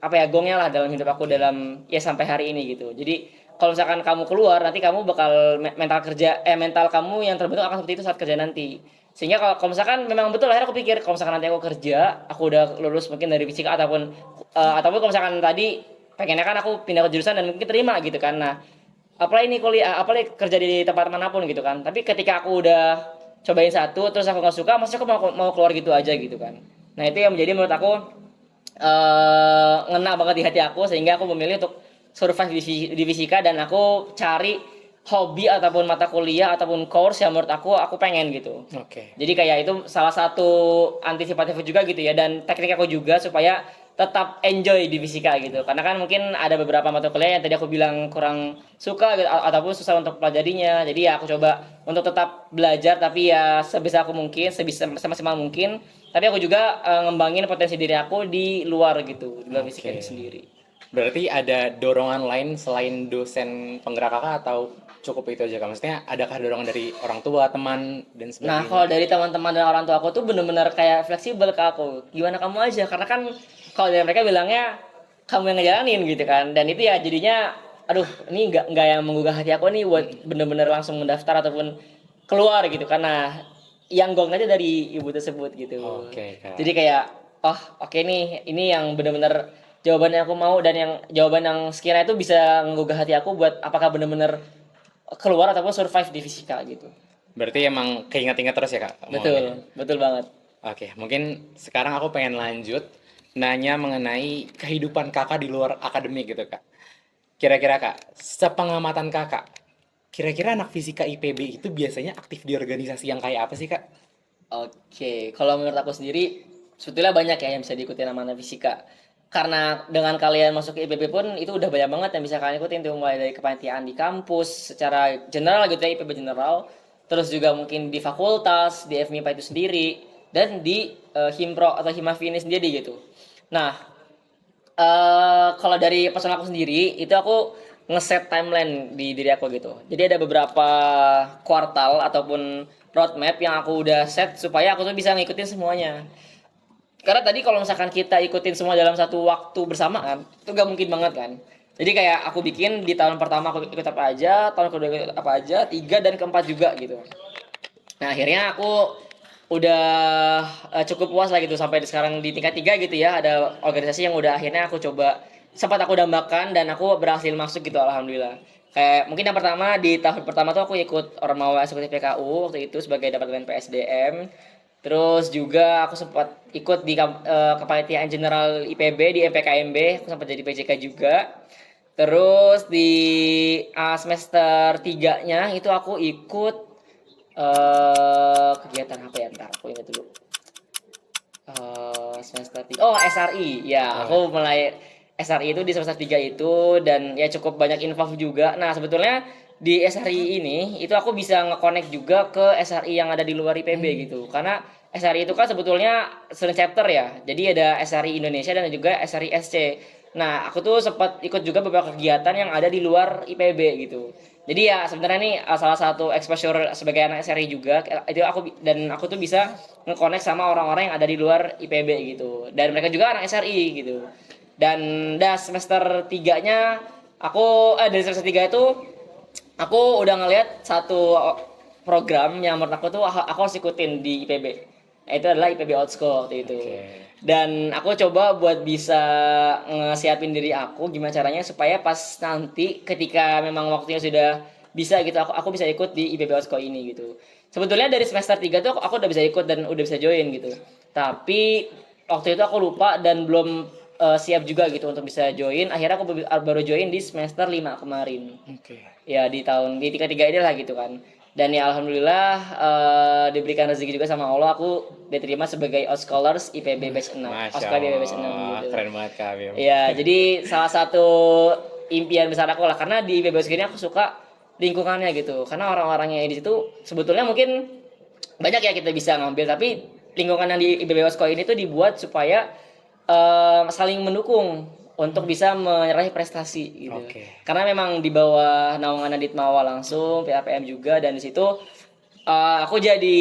apa ya, gongnya lah dalam hidup aku Oke. dalam ya sampai hari ini gitu. Jadi kalau misalkan kamu keluar nanti kamu bakal mental kamu yang terbentuk akan seperti itu saat kerja nanti. Sehingga kalau misalkan memang betul, akhirnya aku pikir kalau misalkan nanti aku kerja, aku udah lulus mungkin dari fisika ataupun kalau misalkan tadi pengennya kan aku pindah ke jurusan dan mungkin terima gitu kan. Nah, apply ini kuliah, apply kerja di tempat manapun gitu kan. Tapi ketika aku udah cobain satu terus aku nggak suka, maksudnya aku mau keluar gitu aja gitu kan. Nah, itu yang menjadi menurut aku ngena banget di hati aku, sehingga aku memilih untuk survive di fisika, dan aku cari hobi ataupun mata kuliah ataupun course yang menurut aku pengen gitu. Oke. Jadi kayak itu salah satu antisipatif juga gitu ya, dan teknik aku juga supaya tetap enjoy di fisika gitu. Karena kan mungkin ada beberapa mata kuliah yang tadi aku bilang kurang suka gitu, ataupun susah untuk pelajarinya. Jadi ya aku coba untuk tetap belajar, tapi ya sebisa aku mungkin, sebisa semaksimal mungkin. Tapi aku juga ngembangin potensi diri aku di luar gitu, di luar fisika Oke. itu sendiri. Berarti ada dorongan lain selain dosen penggerak kakak atau cukup itu aja kak? Maksudnya adakah dorongan dari orang tua, teman, dan Nah, sebagainya? kalau dari teman-teman dan orang tua aku tuh bener-bener kayak fleksibel ke aku. Gimana kamu aja, karena kan kalau dari mereka bilangnya kamu yang ngejalanin gitu kan. Dan itu ya jadinya, aduh, ini nggak yang menggugah hati aku nih buat bener-bener langsung mendaftar ataupun keluar gitu. Karena yang gong aja dari ibu tersebut gitu. Oke kak. Jadi kayak, oh oke nih, ini yang bener-bener jawaban yang aku mau, dan yang jawaban yang sekiranya itu bisa menggugah hati aku buat apakah bener-bener keluar ataupun survive di fisika gitu. Berarti emang keinget-inget terus ya kak Betul, maunya? betul banget. Oke, mungkin sekarang aku pengen lanjut nanya mengenai kehidupan kakak di luar akademik gitu kak. Kira-kira kak, sepengamatan kakak, kira-kira anak fisika IPB itu biasanya aktif di organisasi yang kayak apa sih kak? Oke, kalau menurut aku sendiri sebetulnya banyak ya yang bisa diikuti nama anak fisika. Karena dengan kalian masuk ke IPB pun itu udah banyak banget yang bisa kalian ikutin tuh, mulai dari kepanitiaan di kampus secara general gitu ya, IPB general, terus juga mungkin di fakultas, di FMIPA itu sendiri, dan di Himpro atau Himafi ini sendiri gitu. Nah, kalau dari personal aku sendiri itu aku ngeset timeline di diri aku gitu. Jadi ada beberapa kuartal ataupun roadmap yang aku udah set supaya aku tuh bisa ngikutin semuanya. Karena tadi kalau misalkan kita ikutin semua dalam satu waktu bersamaan, itu gak mungkin banget kan. Jadi kayak aku bikin di tahun pertama aku ikut apa aja, tahun kedua ikut apa aja, tiga dan keempat juga gitu. Nah akhirnya aku udah cukup puas lah gitu sampai sekarang di tingkat 3 gitu ya, ada organisasi yang udah akhirnya aku coba, sempat aku dambakan dan aku berhasil masuk gitu alhamdulillah. Kayak mungkin yang pertama di tahun pertama tuh aku ikut Ormawa Eksekutif PKU waktu itu sebagai Departemen PSDM. Terus juga aku sempat ikut di kepanitiaan general IPB di MPKMB, aku sempat jadi PJK juga. Terus di semester 3-nya itu aku ikut kegiatan apa ya, ntar aku ingat dulu. Semester 3, oh SRI ya, Oh, aku mulai SRI itu di semester 3 itu, dan ya cukup banyak info juga. Nah sebetulnya di SRI ini itu aku bisa nge-connect juga ke SRI yang ada di luar IPB gitu. Karena SRI itu kan sebetulnya student chapter ya. Jadi ada SRI Indonesia dan juga SRI SC. Nah, aku tuh sempat ikut juga beberapa kegiatan yang ada di luar IPB gitu. Jadi ya sebenarnya nih salah satu exposure sebagai anak SRI juga itu aku tuh bisa nge-connect sama orang-orang yang ada di luar IPB gitu. Dan mereka juga anak SRI gitu. Dan semester 3-nya dari semester 3 itu aku udah ngelihat satu program yang menurut aku tuh aku harus ikutin di IPB. Nah, itu adalah IPB Outschool waktu itu. Oke. Dan aku coba buat bisa ngesiapin diri aku gimana caranya supaya pas nanti ketika memang waktunya sudah bisa gitu aku bisa ikut di IPB Outschool ini gitu. Sebetulnya dari semester 3 tuh aku udah bisa ikut dan udah bisa join gitu. Tapi waktu itu aku lupa dan belum siap juga gitu untuk bisa join. Akhirnya aku baru join di semester 5 kemarin. Oke. Ya di tiga ini lah gitu kan. Dan ya alhamdulillah diberikan rezeki juga sama Allah aku diterima sebagai Out Scholars IPB Batch 6. Masya Oscar IPB Batch 6 Allah, gitu. keren banget Kak Bim. Ya, jadi salah satu impian besar aku lah karena di IPB Batch ini aku suka lingkungannya gitu. Karena orang-orangnya di situ sebetulnya mungkin banyak ya kita bisa ngambil tapi lingkungan yang di IPB Wasko ini tuh dibuat supaya saling mendukung untuk bisa meraih prestasi gitu. Oke. Karena memang di bawah naungan Adit Mawa langsung, PAPM juga dan di situ aku jadi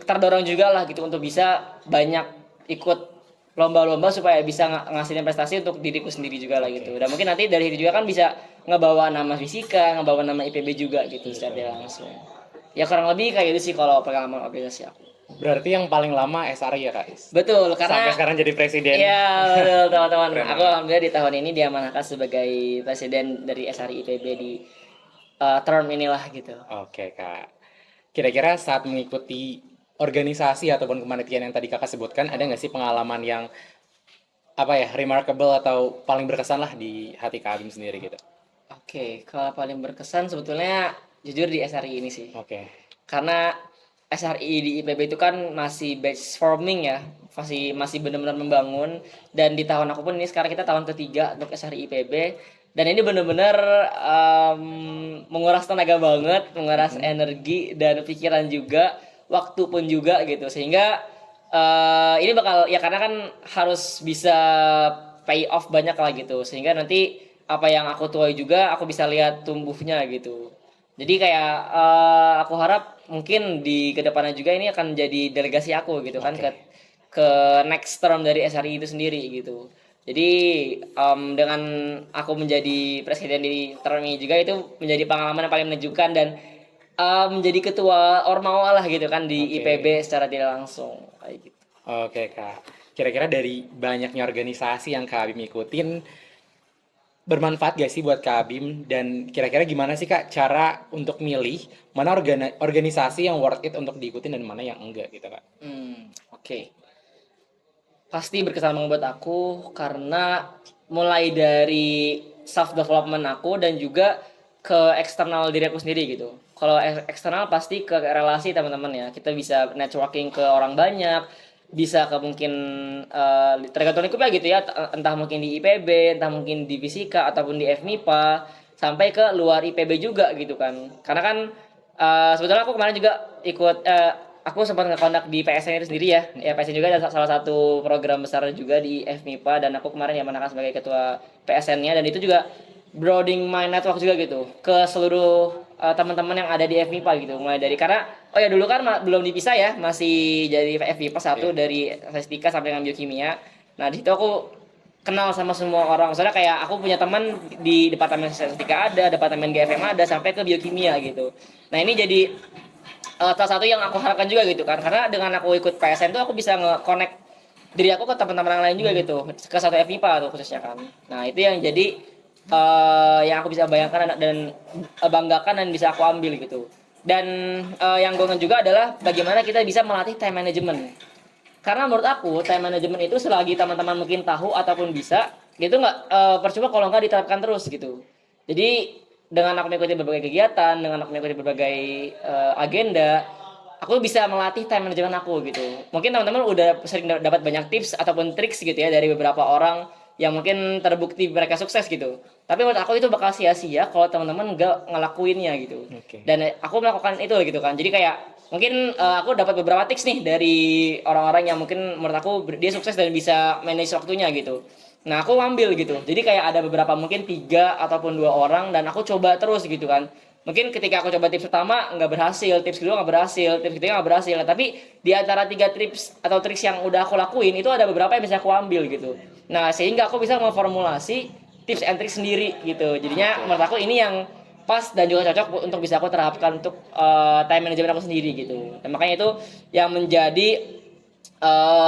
terdorong juga lah gitu untuk bisa banyak ikut lomba-lomba supaya bisa ngasilin prestasi untuk diriku sendiri juga lah gitu. Dan mungkin nanti dari itu juga kan bisa ngebawa nama fisika, ngebawa nama IPB juga gitu secara tidak langsung. Ya kurang lebih kayak gitu sih kalau pengalaman organisasi aku. Berarti yang paling lama SRI ya Kak Is? Betul, karena Sampai sekarang jadi presiden. iya betul teman-teman. Keren Aku alhamdulillah di tahun ini diamanahkan sebagai presiden dari SRI IPB di term inilah gitu. Oke Kak. Kira-kira saat mengikuti organisasi ataupun kepanitiaan yang tadi Kakak sebutkan, ada nggak sih pengalaman yang apa ya, remarkable atau paling berkesan lah di hati Kak Abim sendiri gitu? Oke, kalau paling berkesan sebetulnya jujur di SRI ini sih. Oke. Karena SRI di IPB itu kan masih batch forming ya, masih benar-benar membangun dan di tahun aku pun ini sekarang kita tahun ketiga untuk SRI IPB dan ini benar-benar menguras tenaga banget, menguras energi dan pikiran juga, waktu pun juga gitu sehingga ini bakal ya karena kan harus bisa pay off banyak lah gitu sehingga nanti apa yang aku tuai juga aku bisa lihat tumbuhnya gitu. Jadi kayak aku harap mungkin di kedepannya juga ini akan jadi delegasi aku gitu kan ke next term dari SRI itu sendiri gitu. Jadi dengan aku menjadi presiden di term ini juga itu menjadi pengalaman yang paling menunjukkan dan menjadi ketua Ormawa lah gitu kan di IPB secara tidak langsung kayak gitu. Oke Kak. Kira-kira dari banyaknya organisasi yang Kak Abim ikutin, bermanfaat gak sih buat Kak Abim? Dan kira-kira gimana sih Kak cara untuk milih mana organisasi yang worth it untuk diikutin dan mana yang enggak gitu Kak? Oke. Pasti berkesan banget buat aku karena mulai dari self development aku dan juga ke eksternal diri aku sendiri gitu. Kalau eksternal pasti ke relasi teman-teman ya. Kita bisa networking ke orang banyak, bisa ke mungkin tergantung lingkupnya gitu ya. Entah mungkin di IPB, entah mungkin di fisika ataupun di FMIPA sampai ke luar IPB juga gitu kan. Karena kan sebetulnya aku kemarin juga ikut aku sempat ngekontak di PSN itu sendiri ya. Ya PSN juga ada salah satu program besar juga di FMIPA dan aku kemarin diamanahkan sebagai ketua PSN-nya dan itu juga broadening my network juga gitu ke seluruh teman-teman yang ada di FMIPA gitu. Mulai dari karena oh ya dulu kan belum dipisah ya, masih jadi FMIPA satu dari statistika sampai dengan biokimia. Nah, di situ aku kenal sama semua orang. Soalnya kayak aku punya teman di departemen statistika ada, departemen GFM ada sampai ke biokimia gitu. Nah, ini jadi salah satu yang aku harapkan juga gitu kan karena dengan aku ikut PSN tuh aku bisa nge-connect diri aku ke teman-teman yang lain juga gitu ke satu FMIPA tuh khususnya kan. Nah itu yang jadi yang aku bisa bayangkan dan banggakan dan bisa aku ambil gitu. Dan yang gue juga adalah bagaimana kita bisa melatih time management. Karena menurut aku time management itu selagi teman-teman mungkin tahu ataupun bisa gitu nggak percuma kalau nggak diterapkan terus gitu. Jadi dengan aku mengikuti berbagai kegiatan, dengan aku mengikuti berbagai agenda, aku bisa melatih time management aku gitu. Mungkin teman-teman udah sering dapat banyak tips ataupun triks gitu ya dari beberapa orang yang mungkin terbukti mereka sukses gitu. Tapi menurut aku itu bakal sia-sia kalau teman-teman nggak ngelakuinnya gitu. Oke. Dan aku melakukan itu gitu kan. Jadi kayak mungkin aku dapat beberapa tips nih dari orang-orang yang mungkin menurut aku dia sukses dan bisa manage waktunya gitu. Nah aku ambil gitu. Jadi kayak ada beberapa mungkin 3 ataupun 2 orang dan aku coba terus gitu kan. Mungkin ketika aku coba tips pertama nggak berhasil, tips kedua nggak berhasil, tips ketiga nggak berhasil. Nah, tapi di antara 3 tips atau trik yang udah aku lakuin itu ada beberapa yang bisa aku ambil gitu. Nah sehingga aku bisa memformulasi tips and trick sendiri gitu. Jadinya menurut aku ini yang pas dan juga cocok untuk bisa aku terapkan untuk time management aku sendiri gitu. Dan makanya itu yang menjadi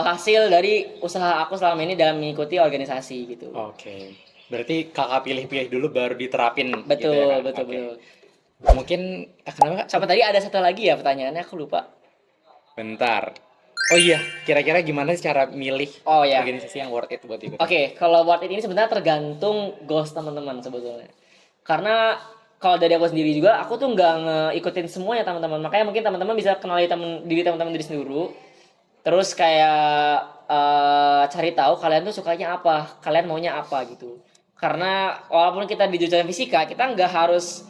hasil dari usaha aku selama ini dalam mengikuti organisasi gitu. Oke. Berarti kakak pilih-pilih dulu baru diterapin gitu ya Betul, kak? betul, Oke. betul. Mungkin, kenapa kak? Sama tadi ada satu lagi ya pertanyaannya aku lupa. Bentar. Oh iya, kira-kira gimana sih cara milih Oh ya. organisasi yang worth it buat ikutan? Oke, kalau worth it ini sebenarnya tergantung goals teman-teman sebetulnya. Karena kalau dari aku sendiri juga, aku tuh nggak ngikutin semuanya teman-teman. Makanya mungkin teman-teman bisa kenali teman-teman diri sendiri. Terus kayak cari tahu kalian tuh sukanya apa, kalian maunya apa gitu. Karena walaupun kita di jurusan fisika, kita nggak harus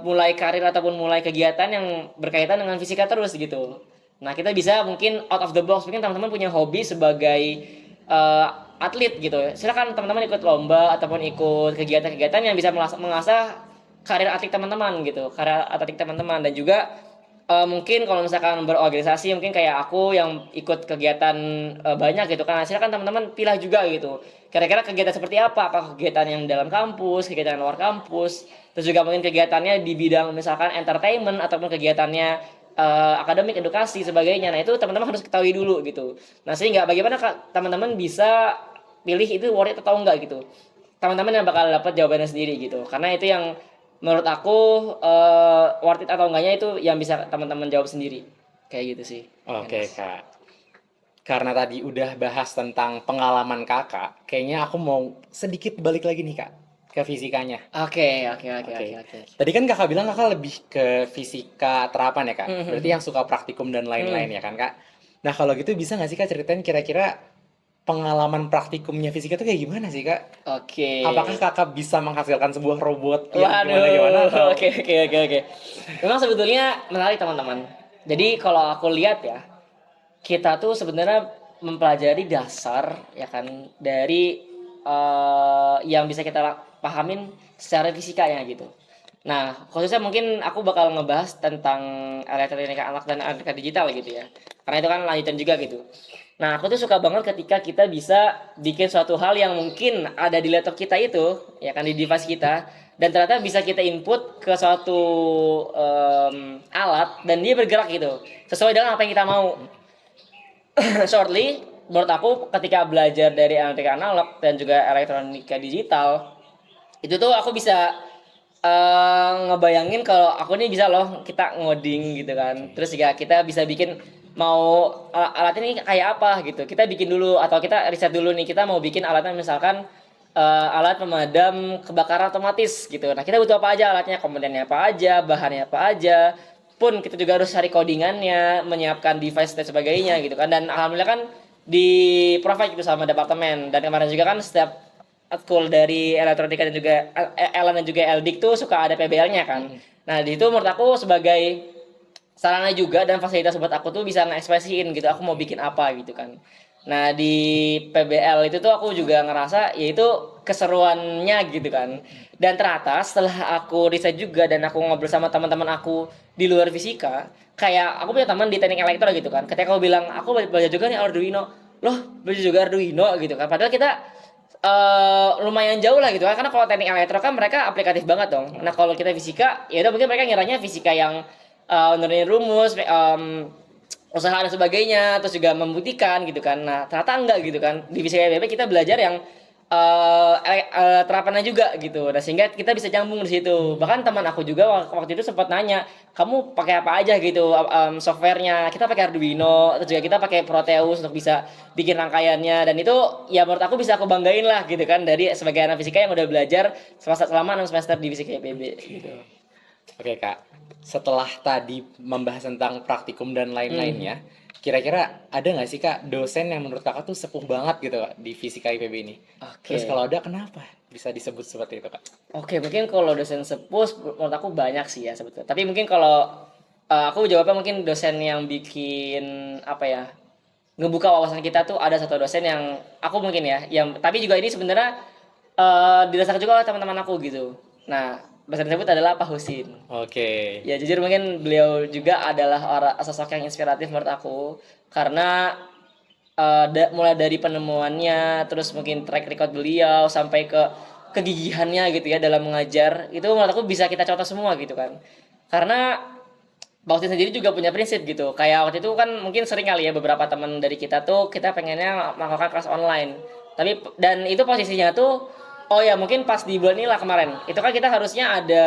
mulai karir ataupun mulai kegiatan yang berkaitan dengan fisika terus gitu. Nah, kita bisa mungkin out of the box. Mungkin teman-teman punya hobi sebagai eh, atlet gitu. Silakan teman-teman ikut lomba ataupun ikut kegiatan-kegiatan yang bisa mengasah karir atlet teman-teman gitu. Karir atletik teman-teman dan juga mungkin kalau misalkan berorganisasi mungkin kayak aku yang ikut kegiatan banyak gitu kan. Silakan teman-teman pilih juga gitu. Kira-kira kegiatan seperti apa? Apa kegiatan yang dalam kampus, kegiatan luar kampus, terus juga mungkin kegiatannya di bidang misalkan entertainment ataupun kegiatannya akademik, edukasi sebagainya. Nah, itu teman-teman harus ketahui dulu gitu. Nah, sehingga bagaimana teman-teman bisa pilih itu worth it atau enggak gitu. Teman-teman yang bakal dapat jawabannya sendiri gitu. Karena itu yang menurut aku worth it atau enggaknya itu yang bisa teman-teman jawab sendiri. Kayak gitu sih. Oke kak. Karena tadi udah bahas tentang pengalaman kakak, kayaknya aku mau sedikit balik lagi nih kak ke fisikanya. Oke, oke, oke, Oke. oke, oke. Tadi kan kakak bilang kakak lebih ke fisika terapan ya kak. Berarti Mhm. yang suka praktikum dan lain-lain Hmm. ya kan kak. Nah kalau gitu bisa nggak sih kak ceritain kira-kira pengalaman praktikumnya fisika tuh kayak gimana sih kak? Oke. Apakah kakak bisa menghasilkan sebuah robot yang gimana-gimana Waduh, atau? oke, oke, oke, oke. Memang sebetulnya menarik teman-teman. Jadi kalau aku lihat ya, kita tuh sebenarnya mempelajari dasar ya kan dari yang bisa kita pahamin secara fisikanya gitu. Nah, khususnya mungkin aku bakal ngebahas tentang elektronika anak dan elektronika digital gitu ya. Karena itu kan lanjutan juga gitu. Nah, aku tuh suka banget ketika kita bisa bikin suatu hal yang mungkin ada di laptop kita itu, ya kan di device kita, dan ternyata bisa kita input ke suatu alat dan dia bergerak gitu, sesuai dengan apa yang kita mau. Shortly, menurut aku ketika belajar dari elektronika analog dan juga elektronika digital, itu tuh aku bisa ngebayangin kalau aku nih bisa loh kita ngoding gitu kan. Terus juga kita bisa bikin mau alat ini kayak apa gitu. Kita bikin dulu atau kita riset dulu nih kita mau bikin alatnya misalkan alat pemadam kebakaran otomatis gitu. Nah, kita butuh apa aja alatnya, komponennya apa aja, bahannya apa aja. Pun kita juga harus cari codingannya, menyiapkan device dan sebagainya gitu kan. Dan alhamdulillah kan di provide gitu sama departemen. Dan kemarin juga kan setiap school dari elektronika dan juga Ellen dan juga Eldik tuh suka ada PBL-nya kan. Nah, di situ menurut aku sebagai sarana juga dan fasilitas buat aku tuh bisa ngekspresiin gitu aku mau bikin apa gitu kan. Nah, di PBL itu tuh aku juga ngerasa yaitu keseruannya gitu kan. Dan ternyata setelah aku riset juga dan aku ngobrol sama teman-teman aku di luar fisika, kayak aku punya teman di teknik elektro gitu kan. Ketika aku bilang aku belajar juga nih Arduino, loh belajar juga Arduino gitu kan. Padahal kita lumayan jauh lah gitu kan, karena kalau teknik elektro kan mereka aplikatif banget dong. Nah, kalau kita fisika ya udah mungkin mereka ngiranya fisika yang nurunin rumus, usaha dan sebagainya, terus juga membuktikan gitu kan. Nah, ternyata enggak gitu kan. Di fisika IPB kita belajar yang terapannya juga gitu. Nah, sehingga kita bisa nyambung di situ. Bahkan teman aku juga waktu itu sempat nanya, "Kamu pakai apa aja gitu softwarenya?" Kita pakai Arduino, terus juga kita pakai Proteus untuk bisa bikin rangkaiannya dan itu ya menurut aku bisa aku banggain lah gitu kan dari sebagai anak fisika yang udah belajar selama 6 semester di fisika IPB gitu. Oke kak, setelah tadi membahas tentang praktikum dan lainnya, Kira-kira ada nggak sih Kak dosen yang menurut Kakak tuh sepuh banget gitu Kak di fisika IPB ini? Terus Oke. kalau ada kenapa bisa disebut seperti itu Kak? Oke, mungkin kalau dosen sepuh menurut aku banyak sih ya sebetulnya. Tapi mungkin kalau aku jawabnya mungkin dosen yang bikin apa ya? Ngebuka wawasan kita tuh ada satu dosen yang aku mungkin ya, yang tapi juga ini sebenarnya dirasakan juga oleh teman-teman aku gitu. Nah, dosen tersebut adalah Pak Husin. Oke. Ya jujur mungkin beliau juga adalah orang sosok yang inspiratif menurut aku karena mulai dari penemuannya terus mungkin track record beliau sampai ke kegigihannya gitu ya dalam mengajar itu menurut aku bisa kita contoh semua gitu kan karena Bakti sendiri juga punya prinsip gitu kayak waktu itu kan mungkin sering kali ya beberapa teman dari kita tuh kita pengennya melakukan kelas online tapi dan itu posisinya tuh oh ya mungkin pas di bulan ini lah kemarin itu kan kita harusnya ada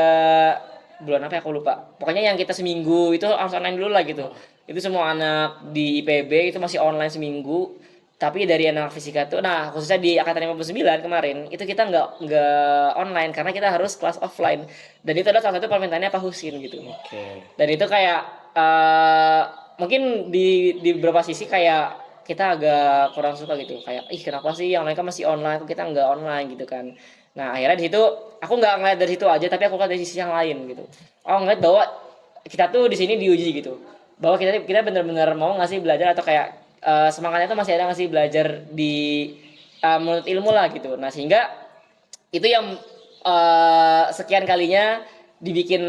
bulan apa ya aku lupa pokoknya yang kita seminggu itu harus online dulu lah gitu itu semua anak di IPB itu masih online seminggu tapi dari anak fisika tuh nah khususnya di angkatan 59 kemarin itu kita nggak online karena kita harus kelas offline dan itu adalah salah satu permintaannya Pak Husin gitu Oke. dan itu kayak eh mungkin di beberapa sisi kayak kita agak kurang suka gitu kayak ih kenapa sih yang mereka masih online kok kita nggak online gitu kan nah akhirnya di situ aku nggak ngeliat dari situ aja tapi aku ngeliat dari sisi yang lain gitu aku ngeliat bahwa kita tuh di sini diuji gitu bahwa kita kita benar-benar mau nggak sih belajar atau kayak semangatnya tuh masih ada nggak sih belajar di menurut ilmu lah gitu nah sehingga itu yang sekian kalinya dibikin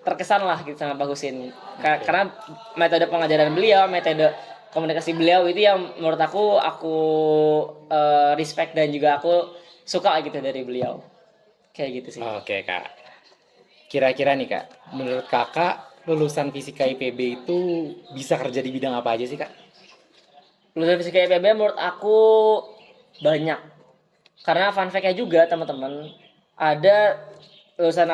terkesan lah gitu sama Pak Husin Oke. karena metode pengajaran beliau metode komunikasi beliau itu yang menurut aku respect dan juga aku suka gitu dari beliau kayak gitu sih. Oke Kak. Kira-kira nih Kak, menurut Kakak lulusan fisika IPB itu bisa kerja di bidang apa aja sih Kak? Lulusan fisika IPB menurut aku banyak karena fun fact-nya juga teman-teman ada lulusan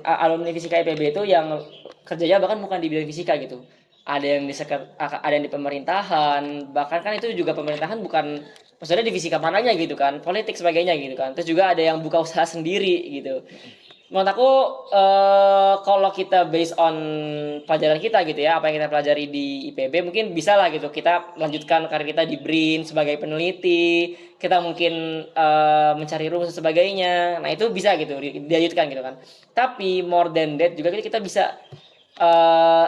alumni fisika IPB itu yang kerjanya bahkan bukan di bidang fisika gitu ada yang ada yang di pemerintahan bahkan kan itu juga pemerintahan bukan maksudnya di fisika mananya gitu kan politik sebagainya gitu kan terus juga ada yang buka usaha sendiri gitu menurut aku kalau kita based on pelajaran kita gitu ya apa yang kita pelajari di IPB mungkin bisa lah gitu kita melanjutkan karir kita di BRIN sebagai peneliti kita mungkin mencari rumus dan sebagainya nah itu bisa gitu dilanjutkan gitu kan tapi more than that juga kita bisa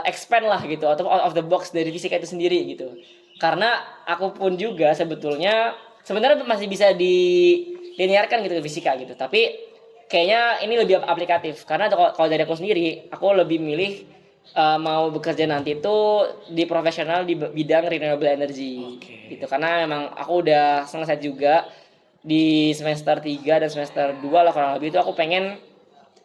expand lah gitu atau out of the box dari fisika itu sendiri gitu karena aku pun juga sebetulnya sebenarnya masih bisa dilinearkan gitu ke fisika gitu tapi kayaknya ini lebih aplikatif karena kalau dari aku sendiri aku lebih milih mau bekerja nanti itu di profesional di bidang renewable energy Oke. gitu karena memang aku udah selesai juga di semester 3 dan semester 2 lah kurang lebih itu aku pengen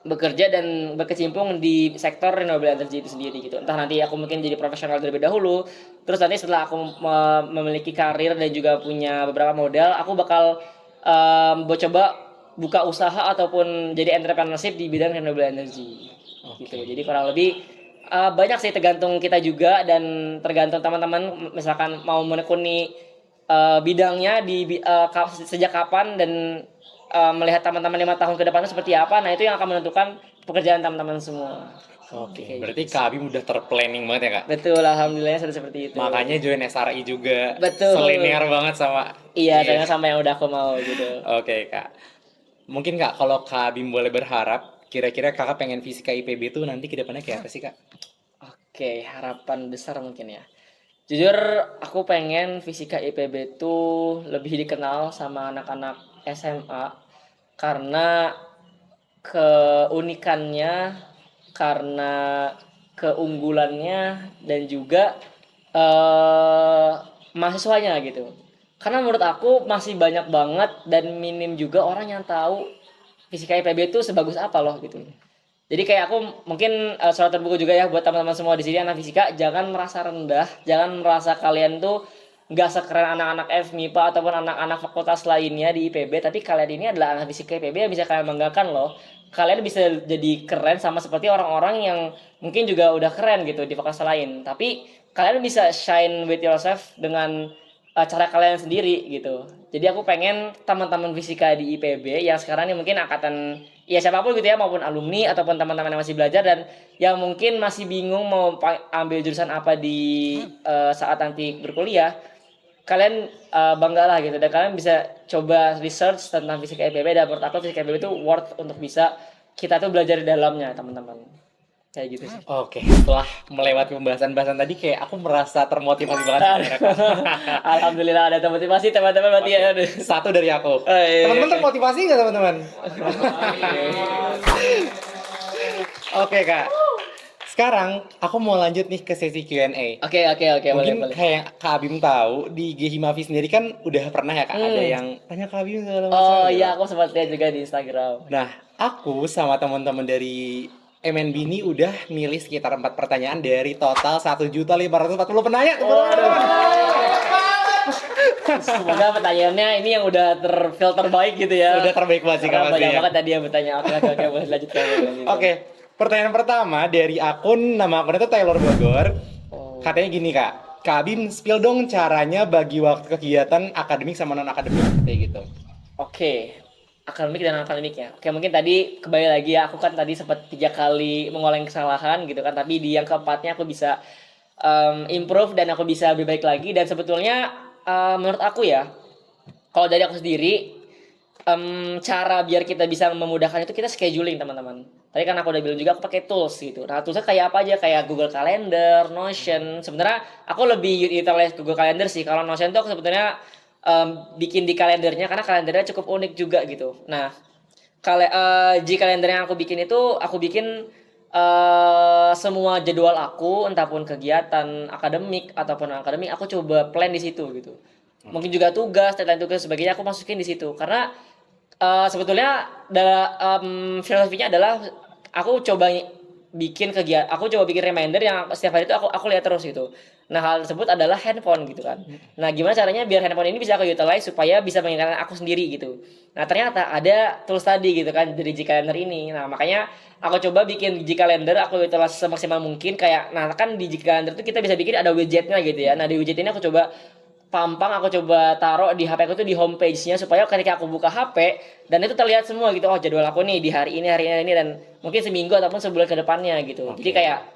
bekerja dan berkecimpung di sektor renewable energy itu sendiri gitu entah nanti aku mungkin jadi profesional terlebih dahulu terus nanti setelah aku memiliki karir dan juga punya beberapa modal aku bakal coba buka usaha ataupun jadi entrepreneurship di bidang renewable energy gitu. Oke. Jadi kurang lebih banyak sih tergantung kita juga dan tergantung teman-teman misalkan mau menekuni bidangnya sejak kapan dan melihat teman-teman 5 tahun ke depan itu seperti apa. Nah, itu yang akan menentukan pekerjaan teman-teman semua. Oke, Kayak berarti gitu Kak sih. Abim udah terplanning banget ya Kak? Betul, alhamdulillah sudah seperti itu. Makanya join SRI juga Betul. selinear banget sama. Iya, Iya. ternyata sama yang udah aku mau gitu. Oke Kak. Mungkin Kak, kalau Kak Abim boleh berharap, kira-kira Kakak pengen fisika IPB itu nanti ke depannya kayak apa sih Kak? Oke, harapan besar mungkin ya. Jujur, aku pengen fisika IPB itu lebih dikenal sama anak-anak SMA karena keunikannya, karena keunggulannya dan juga eh mahasiswanya gitu. Karena menurut aku masih banyak banget dan minim juga orang yang tahu fisika IPB itu sebagus apa loh gitu. Jadi kayak aku mungkin surat terbuka juga ya buat teman-teman semua di sini anak fisika, jangan merasa rendah, jangan merasa kalian tuh nggak sekeren anak-anak FMIPA ataupun anak-anak fakultas lainnya di IPB, tapi kalian ini adalah anak fisika IPB yang bisa kalian banggakan loh. Kalian bisa jadi keren sama seperti orang-orang yang mungkin juga udah keren gitu di fakultas lain, tapi kalian bisa shine with yourself dengan cara kalian sendiri gitu. Jadi aku pengen teman-teman fisika di IPB yang sekarang ini mungkin angkatan ya siapapun gitu ya, maupun alumni ataupun teman-teman yang masih belajar dan yang mungkin masih bingung mau ambil jurusan apa di saat nanti berkuliah, kalian banggalah gitu dan kalian bisa coba research tentang fisika IPB dan menurut aku fisika IPB itu worth untuk bisa kita tuh belajar di dalamnya teman-teman, kayak gitu sih. Oke, setelah melewati pembahasan-pembahasan tadi kayak aku merasa termotivasi banget sebenarnya, Kak. Alhamdulillah ada termotivasi teman-teman berarti ya. Satu dari aku. Iya, Teman-teman oke. termotivasi nggak teman-teman? Oke Kak, sekarang aku mau lanjut nih ke sesi Q&A. Oke, boleh Mungkin boleh. kayak yang Kak Abim tahu di IG Himavi sendiri kan udah pernah ya Kak ada Hmm. yang tanya Kak Abim segala macam Oh gitu. iya, aku sempat lihat juga di Instagram. Nah, aku sama teman-teman dari MNB ini udah milih sekitar 4 pertanyaan dari total 1.540 penanya. Tepuk tangan, teman-teman. Semoga pertanyaannya ini yang udah terfilter baik gitu ya. Udah terbaik banget sih Kak Karena banyak pastinya. banget tadi yang bertanya. Oke, boleh lanjutkan. Oke, pertanyaan pertama dari nama akunnya itu Taylor Bogor. Oh. Katanya gini Kak, Kak Abim spill dong caranya bagi waktu kegiatan akademik sama non akademik kayak gitu. Oke, akademik dan akademik ya. Oke, mungkin tadi kembali lagi ya, aku kan tadi sempat 3 kali mengulangi kesalahan gitu kan, tapi di yang keempatnya aku bisa improve dan aku bisa lebih baik lagi dan sebetulnya menurut aku ya, kalau dari aku sendiri cara biar kita bisa memudahkan itu kita scheduling teman-teman. Tadi kan aku udah bilang juga aku pakai tools gitu. Nah toolsnya kayak apa aja kayak Google Calendar, Notion. Sebenarnya aku lebih utilize Google Calendar sih. Kalau Notion tuh aku sebetulnya bikin di kalendernya karena kalendernya cukup unik juga gitu. Nah G kalender yang aku bikin itu aku bikin semua jadwal aku entah pun kegiatan akademik ataupun non akademik aku coba plan di situ gitu. Mungkin juga tugas, deadline tugas sebagainya aku masukin di situ karena sebetulnya filosofinya adalah aku coba bikin kegiatan, aku coba bikin reminder yang setiap hari itu aku lihat terus gitu. Nah hal tersebut adalah handphone gitu kan. Nah gimana caranya biar handphone ini bisa aku utilize supaya bisa mengingatkan aku sendiri gitu. Nah ternyata ada tools tadi gitu kan dari G Calendar ini. Nah makanya aku coba bikin G Calendar aku utilize semaksimal mungkin kayak nah kan di G Calendar itu kita bisa bikin ada widgetnya gitu ya. Nah di widget ini aku coba pampang aku coba taruh di HP aku tuh di homepage-nya supaya ketika aku buka HP dan itu terlihat semua gitu oh jadwal aku nih di hari ini dan mungkin seminggu ataupun sebulan ke depannya gitu. Jadi Oke. kayak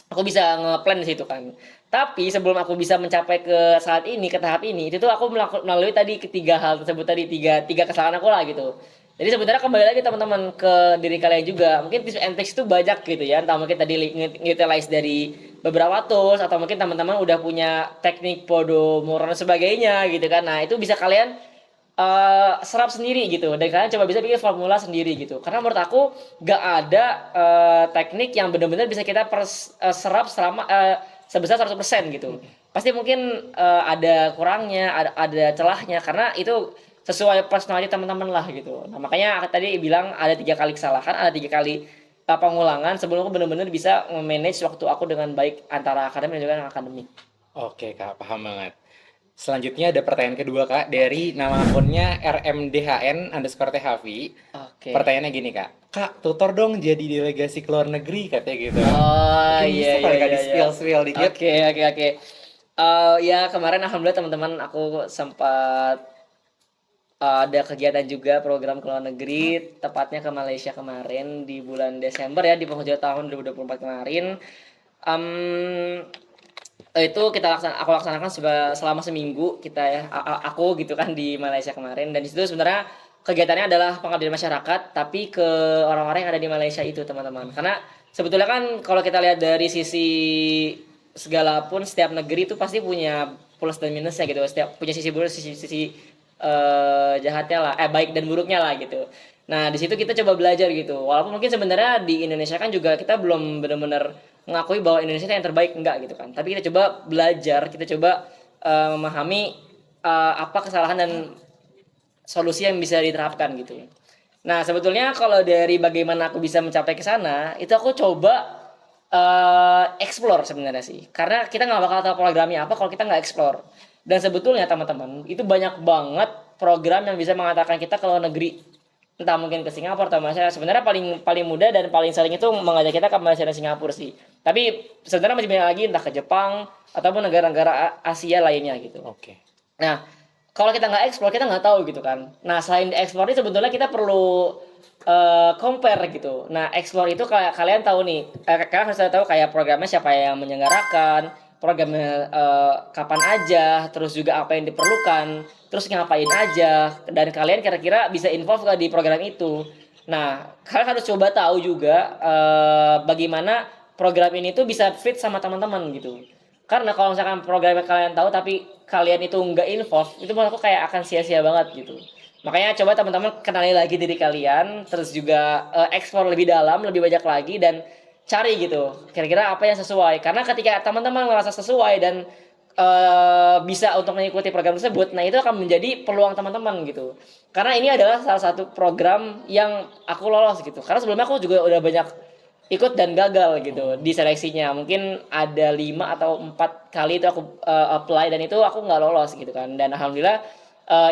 aku bisa nge-plan di situ kan. Tapi sebelum aku bisa mencapai ke saat ini ke tahap ini itu tuh aku melalui tadi ketiga hal tersebut tadi tiga kesalahan aku lah gitu. Jadi sebenarnya kembali lagi teman-teman ke diri kalian juga. Mungkin tips and tricks itu banyak gitu ya. Entah mungkin tadi utilize dari beberapa tools atau mungkin teman-teman udah punya teknik Pomodoro dan sebagainya gitu kan. Nah, itu bisa kalian serap sendiri gitu dan kalian coba bisa bikin formula sendiri gitu. Karena menurut aku gak ada teknik yang benar-benar bisa kita serap selama sebesar 100% gitu. Pasti mungkin ada kurangnya, ada celahnya karena itu sesuai personality teman-teman lah gitu. Nah, makanya aku tadi bilang ada 3 kali kesalahan, ada 3 kali pengulangan sebelum aku benar-benar bisa manage waktu aku dengan baik antara akademik dan juga non akademik. Oke Kak, paham banget. Selanjutnya ada pertanyaan kedua Kak dari nama akunnya RMDHN_THV. Oke. Pertanyaannya gini Kak, Kak tutor dong jadi delegasi ke luar negeri katanya gitu. Oh Mungkin bisa iya kali Kak di iya. spill dikit. Oke. Ya kemarin alhamdulillah teman-teman aku sempat ada kegiatan juga program ke luar negeri, tepatnya ke Malaysia kemarin di bulan Desember ya di penghujung tahun 2024 kemarin. Em, itu aku laksanakan selama seminggu kita ya aku gitu kan di Malaysia kemarin dan di situ sebenarnya kegiatannya adalah pengabdian masyarakat tapi ke orang-orang yang ada di Malaysia itu teman-teman karena sebetulnya kan kalau kita lihat dari sisi segala pun setiap negeri itu pasti punya plus dan minusnya gitu setiap punya sisi buruk sisi jahatnya lah baik dan buruknya lah gitu. Nah di situ kita coba belajar gitu walaupun mungkin sebenarnya di Indonesia kan juga kita belum benar-benar mengakui bahwa Indonesia itu yang terbaik enggak gitu kan tapi kita coba belajar kita coba memahami apa kesalahan dan solusi yang bisa diterapkan gitu. Nah sebetulnya kalau dari bagaimana aku bisa mencapai ke sana itu aku coba explore sebenarnya sih karena kita nggak bakal tahu programnya apa kalau kita nggak explore dan sebetulnya teman-teman itu banyak banget program yang bisa mengatakan kita ke luar negeri entah mungkin ke Singapura atau Malaysia sebenarnya paling paling mudah dan paling sering itu mengajak kita ke Malaysia dan Singapura sih tapi sebenarnya masih banyak lagi entah ke Jepang ataupun negara-negara Asia lainnya gitu. Oke. Nah kalau kita nggak explore kita nggak tahu gitu kan. Nah selain explore ini sebetulnya kita perlu compare gitu. Nah, explore itu kayak kalian tahu nih, kalian harus tahu kayak programnya siapa yang menyelenggarakan, programnya kapan aja, terus juga apa yang diperlukan, terus ngapain aja, dan kalian kira-kira bisa involve nggak di program itu. Nah, kalian harus coba tahu juga bagaimana program ini tuh bisa fit sama teman-teman gitu. Karena kalau misalkan programnya kalian tahu tapi kalian itu nggak involve, itu menurut aku kayak akan sia-sia banget gitu. Makanya coba teman-teman kenali lagi diri kalian, terus juga explore lebih dalam, lebih banyak lagi dan cari gitu. Kira-kira apa yang sesuai. Karena ketika teman-teman merasa sesuai dan bisa untuk mengikuti program tersebut, nah itu akan menjadi peluang teman-teman gitu. Karena ini adalah salah satu program yang aku lolos gitu. Karena sebelumnya aku juga udah banyak ikut dan gagal gitu di seleksinya. Mungkin ada 5 atau 4 kali itu aku apply dan itu aku nggak lolos gitu kan. Dan alhamdulillah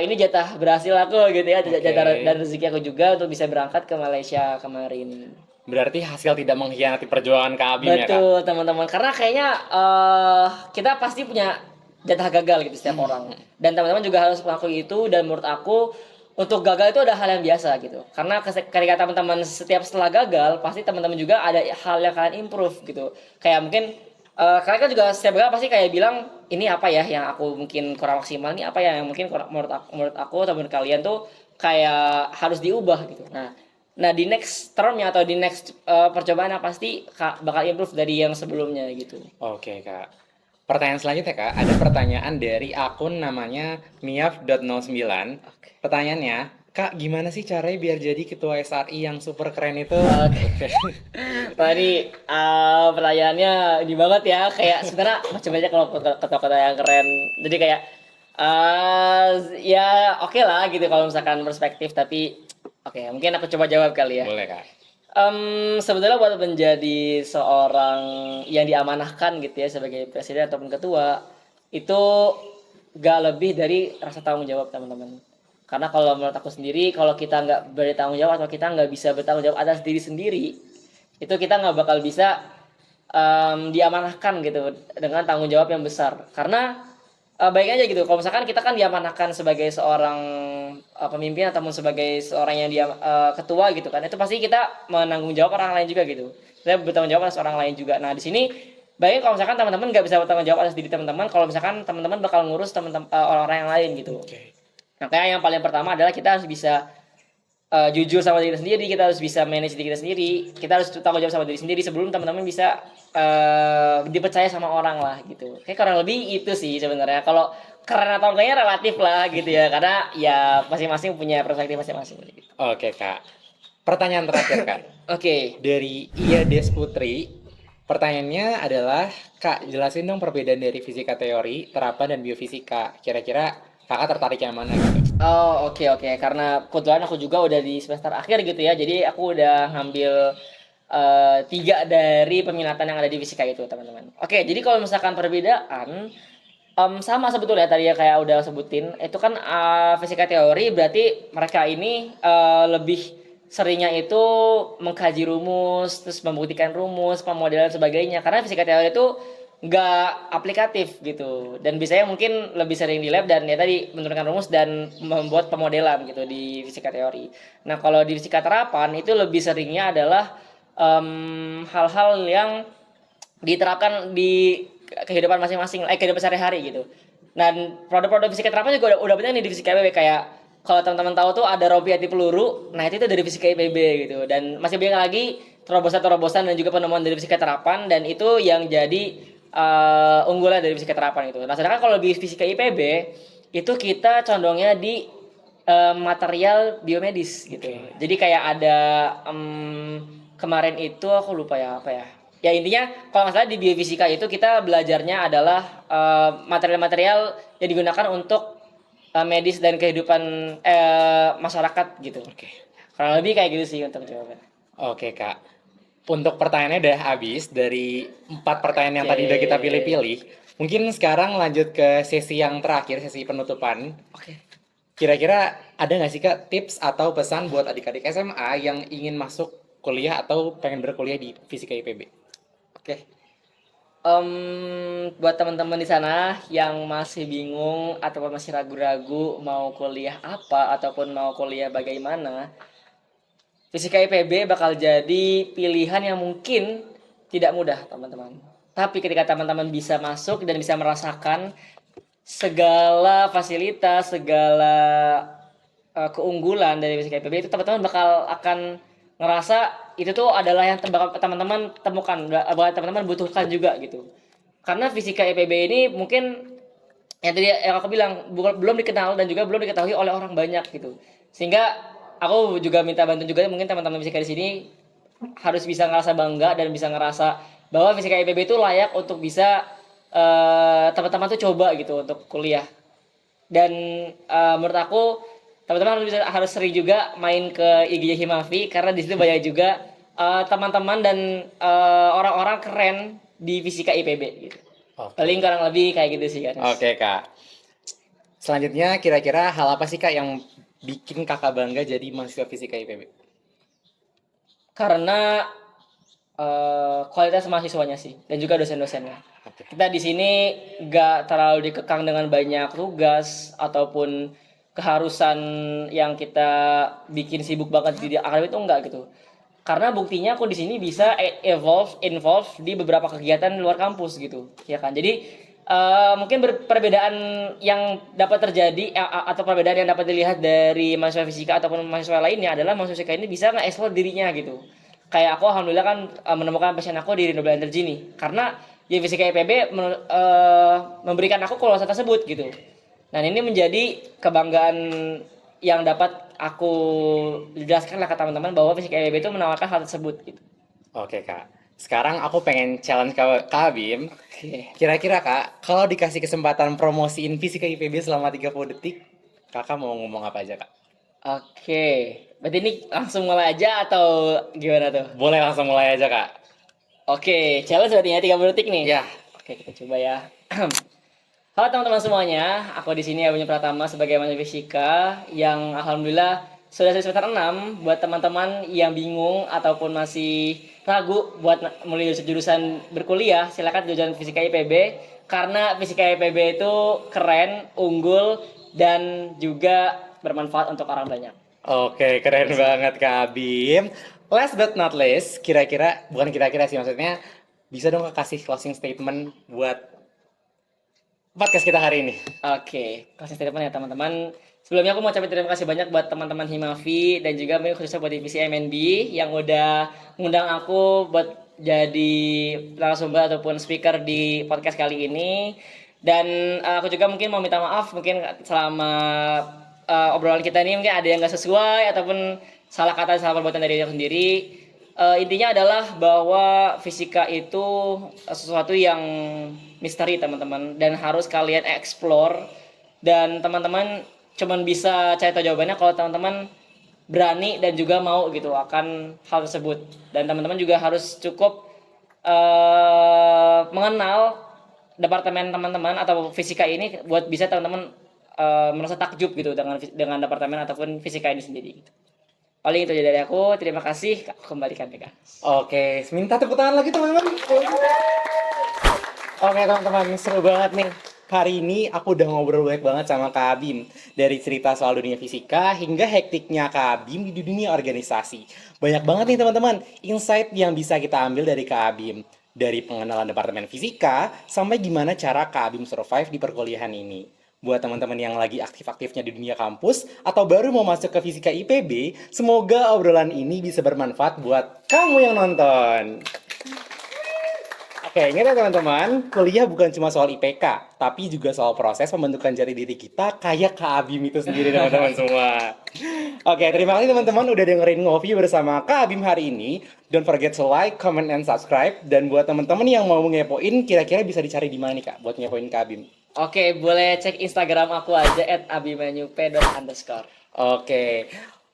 ini jatah berhasil aku gitu ya, Oke. jatah dan rezeki aku juga untuk bisa berangkat ke Malaysia kemarin. Berarti hasil tidak mengkhianati perjuangan Kak Abim ya Kak? Betul teman-teman, karena kayaknya kita pasti punya jatah gagal gitu setiap orang. Dan teman-teman juga harus mengakui itu dan menurut aku untuk gagal itu ada hal yang biasa gitu. Karena ketika teman-teman setiap setelah gagal, pasti teman-teman juga ada hal yang kalian improve gitu. Kayak mungkin kalian kan juga setiap gagal pasti kayak bilang ini apa ya yang aku mungkin kurang maksimal, ini apa ya yang mungkin menurut aku atau menurut kalian tuh kayak harus diubah gitu. Nah, di next termnya atau di next percobaan pasti bakal improve dari yang sebelumnya gitu. Oke Kak. Pertanyaan selanjutnya Kak, ada pertanyaan dari akun namanya miaf.09. Oke. Pertanyaannya, Kak gimana sih caranya biar jadi ketua SRI yang super keren itu? Oke. Tadi pertanyaannya ini banget ya, kayak sebenarnya macam banyak kalau kata-kata yang keren. Jadi kayak ya oke lah gitu kalau misalkan perspektif, tapi oke mungkin aku coba jawab kali ya. Boleh Kak. Sebetulnya buat menjadi seorang yang diamanahkan gitu ya sebagai presiden ataupun ketua itu gak lebih dari rasa tanggung jawab teman-teman. Karena kalau menurut aku sendiri, kalau kita nggak bertanggung jawab atau kita nggak bisa bertanggung jawab atas diri sendiri, itu kita nggak bakal bisa diamanahkan gitu dengan tanggung jawab yang besar. Karena baik aja gitu. Kalau misalkan kita kan diamanahkan sebagai seorang pemimpin ataupun sebagai seorang yang dia ketua gitu kan, itu pasti kita menanggung jawab orang lain juga gitu. Kita bertanggung jawab atas orang lain juga. Nah di sini baiknya kalau misalkan teman-teman nggak bisa bertanggung jawab atas diri teman-teman, kalau misalkan teman-teman bakal ngurus teman-teman orang-orang yang lain gitu. Oke. Nah kayak yang paling pertama adalah kita harus bisa jujur sama diri sendiri, kita harus bisa manage diri kita sendiri, kita harus tanggung jawab sama diri sendiri sebelum teman-teman bisa dipercaya sama orang lah gitu. Kayak kurang lebih itu sih sebenarnya. Kalau keren atau enggaknya relatif lah gitu ya, karena ya masing-masing punya perspektif masing-masing gitu. Oke Kak. Pertanyaan terakhir Kak. Oke. Dari Iya Des Putri. Pertanyaannya adalah, Kak jelasin dong perbedaan dari fisika teori, terapan, dan biofisika. Kira-kira Kakak tertarik yang mana gitu? Oh, oke oke. Karena kebetulan aku juga udah di semester akhir gitu ya. Jadi aku udah ngambil 3 dari peminatan yang ada di fisika itu, teman-teman. Oke, jadi kalau misalkan perbedaan sama sebetulnya tadi ya kayak udah sebutin, itu kan fisika teori berarti mereka ini lebih seringnya itu mengkaji rumus, terus membuktikan rumus, pemodelan sebagainya. Karena fisika teori itu nggak aplikatif gitu dan biasanya mungkin lebih sering di lab dan ya tadi menurunkan rumus dan membuat pemodelan gitu di fisika teori. Nah kalau di fisika terapan itu lebih seringnya adalah hal-hal yang diterapkan di kehidupan masing-masing, kehidupan sehari-hari gitu. Dan produk-produk fisika terapan juga udah banyak nih di fisika IPB kayak kalau teman-teman tahu tuh ada rompi anti peluru, nah itu dari fisika IPB gitu. Dan masih banyak lagi terobosan-terobosan dan juga penemuan dari fisika terapan dan itu yang jadi unggulan dari fisika terapan itu. Nah sedangkan kalau di fisika IPB itu kita condongnya di material biomedis gitu. Jadi kayak ada kemarin itu aku lupa ya apa ya. Ya intinya kalau nggak salah di biofisika itu kita belajarnya adalah material-material yang digunakan untuk medis dan kehidupan masyarakat gitu. Oke. Kurang lebih kayak gitu sih untuk jawaban. Oke Kak. Untuk pertanyaannya udah habis dari 4 pertanyaan yang tadi udah kita pilih-pilih. Mungkin sekarang lanjut ke sesi yang terakhir, sesi penutupan. Oke. Kira-kira ada nggak sih Kak tips atau pesan buat adik-adik SMA yang ingin masuk kuliah atau pengen berkuliah di Fisika IPB? Oke. Buat teman-teman di sana yang masih bingung atau masih ragu-ragu mau kuliah apa ataupun mau kuliah bagaimana, Fisika IPB bakal jadi pilihan yang mungkin tidak mudah, teman-teman. Tapi ketika teman-teman bisa masuk dan bisa merasakan segala fasilitas, segala keunggulan dari fisika IPB itu, teman-teman bakal akan ngerasa itu tuh adalah yang bakal teman-teman temukan, bakal teman-teman butuhkan juga gitu. Karena fisika IPB ini mungkin yang tadi yang aku bilang belum dikenal dan juga belum diketahui oleh orang banyak gitu. Sehingga aku juga minta bantuan juga mungkin teman-teman fisika di sini harus bisa ngerasa bangga dan bisa ngerasa bahwa fisika IPB itu layak untuk bisa teman-teman tuh coba gitu untuk kuliah. Dan menurut aku teman-teman harus sering juga main ke IG Himavi karena di situ banyak juga teman-teman dan orang-orang keren di fisika IPB gitu. Oke. Paling kurang lebih kayak gitu sih kan. Oke Kak. Selanjutnya kira-kira hal apa sih Kak yang bikin Kakak bangga jadi mahasiswa fisika IPB? Karena kualitas mahasiswanya sih dan juga dosen-dosennya. Kita di sini nggak terlalu dikekang dengan banyak tugas ataupun keharusan yang kita bikin sibuk banget di akademik itu enggak gitu. Karena buktinya aku di sini bisa involve di beberapa kegiatan luar kampus gitu, ya kan. Jadi mungkin perbedaan yang dapat terjadi atau perbedaan yang dapat dilihat dari mahasiswa fisika ataupun mahasiswa lainnya adalah mahasiswa fisika ini bisa nge-explore dirinya gitu. Kayak aku alhamdulillah kan menemukan passion aku di Renewable Energy nih. Karena di fisika IPB memberikan aku keluasan tersebut gitu. Nah, ini menjadi kebanggaan yang dapat aku jelaskan lah ke teman-teman bahwa fisika IPB itu menawarkan hal tersebut gitu. Oke Kak. Sekarang aku pengen challenge Kak Bim. Oke. Kira-kira Kak, kalau dikasih kesempatan promosiin fisika IPB selama 30 detik, Kakak mau ngomong apa aja Kak? Oke. Berarti ini langsung mulai aja atau gimana tuh? Boleh langsung mulai aja Kak. Oke, challenge berarti ya 30 detik nih. Ya. Oke, kita coba ya. Halo teman-teman semuanya, aku di sini Abunya Pratama sebagai mahasiswa fisika yang alhamdulillah sudah semester 6. Buat teman-teman yang bingung ataupun masih ragu buat mulai jurusan berkuliah, silakan jurusan fisika IPB karena fisika IPB itu keren, unggul dan juga bermanfaat untuk orang banyak. Oke, keren banget Kak Bim. Last but not least, bukan kira-kira sih maksudnya, bisa dong Kak kasih closing statement buat podcast kita hari ini. Oke, kasih statement ya teman-teman. Sebelumnya aku mau ucapin terima kasih banyak buat teman-teman Himavi dan juga khususnya buat divisi MNB yang udah ngundang aku buat jadi narasumber ataupun speaker di podcast kali ini. Dan aku juga mungkin mau minta maaf mungkin selama obrolan kita ini mungkin ada yang nggak sesuai ataupun salah kata salah perbuatan dari diri sendiri. Intinya adalah bahwa fisika itu sesuatu yang misteri teman-teman dan harus kalian explore dan teman-teman cuman bisa cari tahu jawabannya kalau teman-teman berani dan juga mau gitu akan hal tersebut dan teman-teman juga harus cukup mengenal departemen teman-teman atau fisika ini buat bisa teman-teman merasa takjub gitu dengan departemen ataupun fisika ini sendiri gitu. Paling itu aja dari aku. Terima kasih. Aku kembalikan ke Kak. Oke, minta tepuk tangan lagi teman-teman. Oke teman-teman, seru banget nih. Hari ini aku udah ngobrol banyak banget sama Kak Bim. Dari cerita soal dunia fisika hingga hektiknya Kak Bim di dunia organisasi. Banyak banget nih teman-teman, insight yang bisa kita ambil dari Kak Bim. Dari pengenalan departemen fisika, sampai gimana cara Kak Bim survive di perkuliahan ini. Buat teman-teman yang lagi aktif-aktifnya di dunia kampus atau baru mau masuk ke fisika IPB, semoga obrolan ini bisa bermanfaat buat kamu yang nonton. Oke, ingat ya teman-teman, kuliah bukan cuma soal IPK, tapi juga soal proses pembentukan jati diri kita kayak Kak Bim itu sendiri teman-teman semua. Oke, terima kasih teman-teman udah dengerin Ngopi bersama Kak Bim hari ini. Don't forget to like, comment, and subscribe. Dan buat teman-teman yang mau ngepoin, kira-kira bisa dicari di mana nih Kak buat ngepoin Kak Bim? Oke, boleh cek Instagram aku aja @abimanyup__.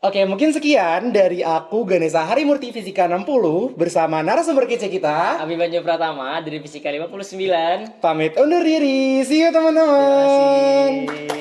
Oke, mungkin sekian dari aku Ganesha Harimurti Fisika 60 bersama narasumber kece kita. Abimanyu Pratama dari Fisika 59. Pamit undur diri. See you Terima teman-teman. kasih.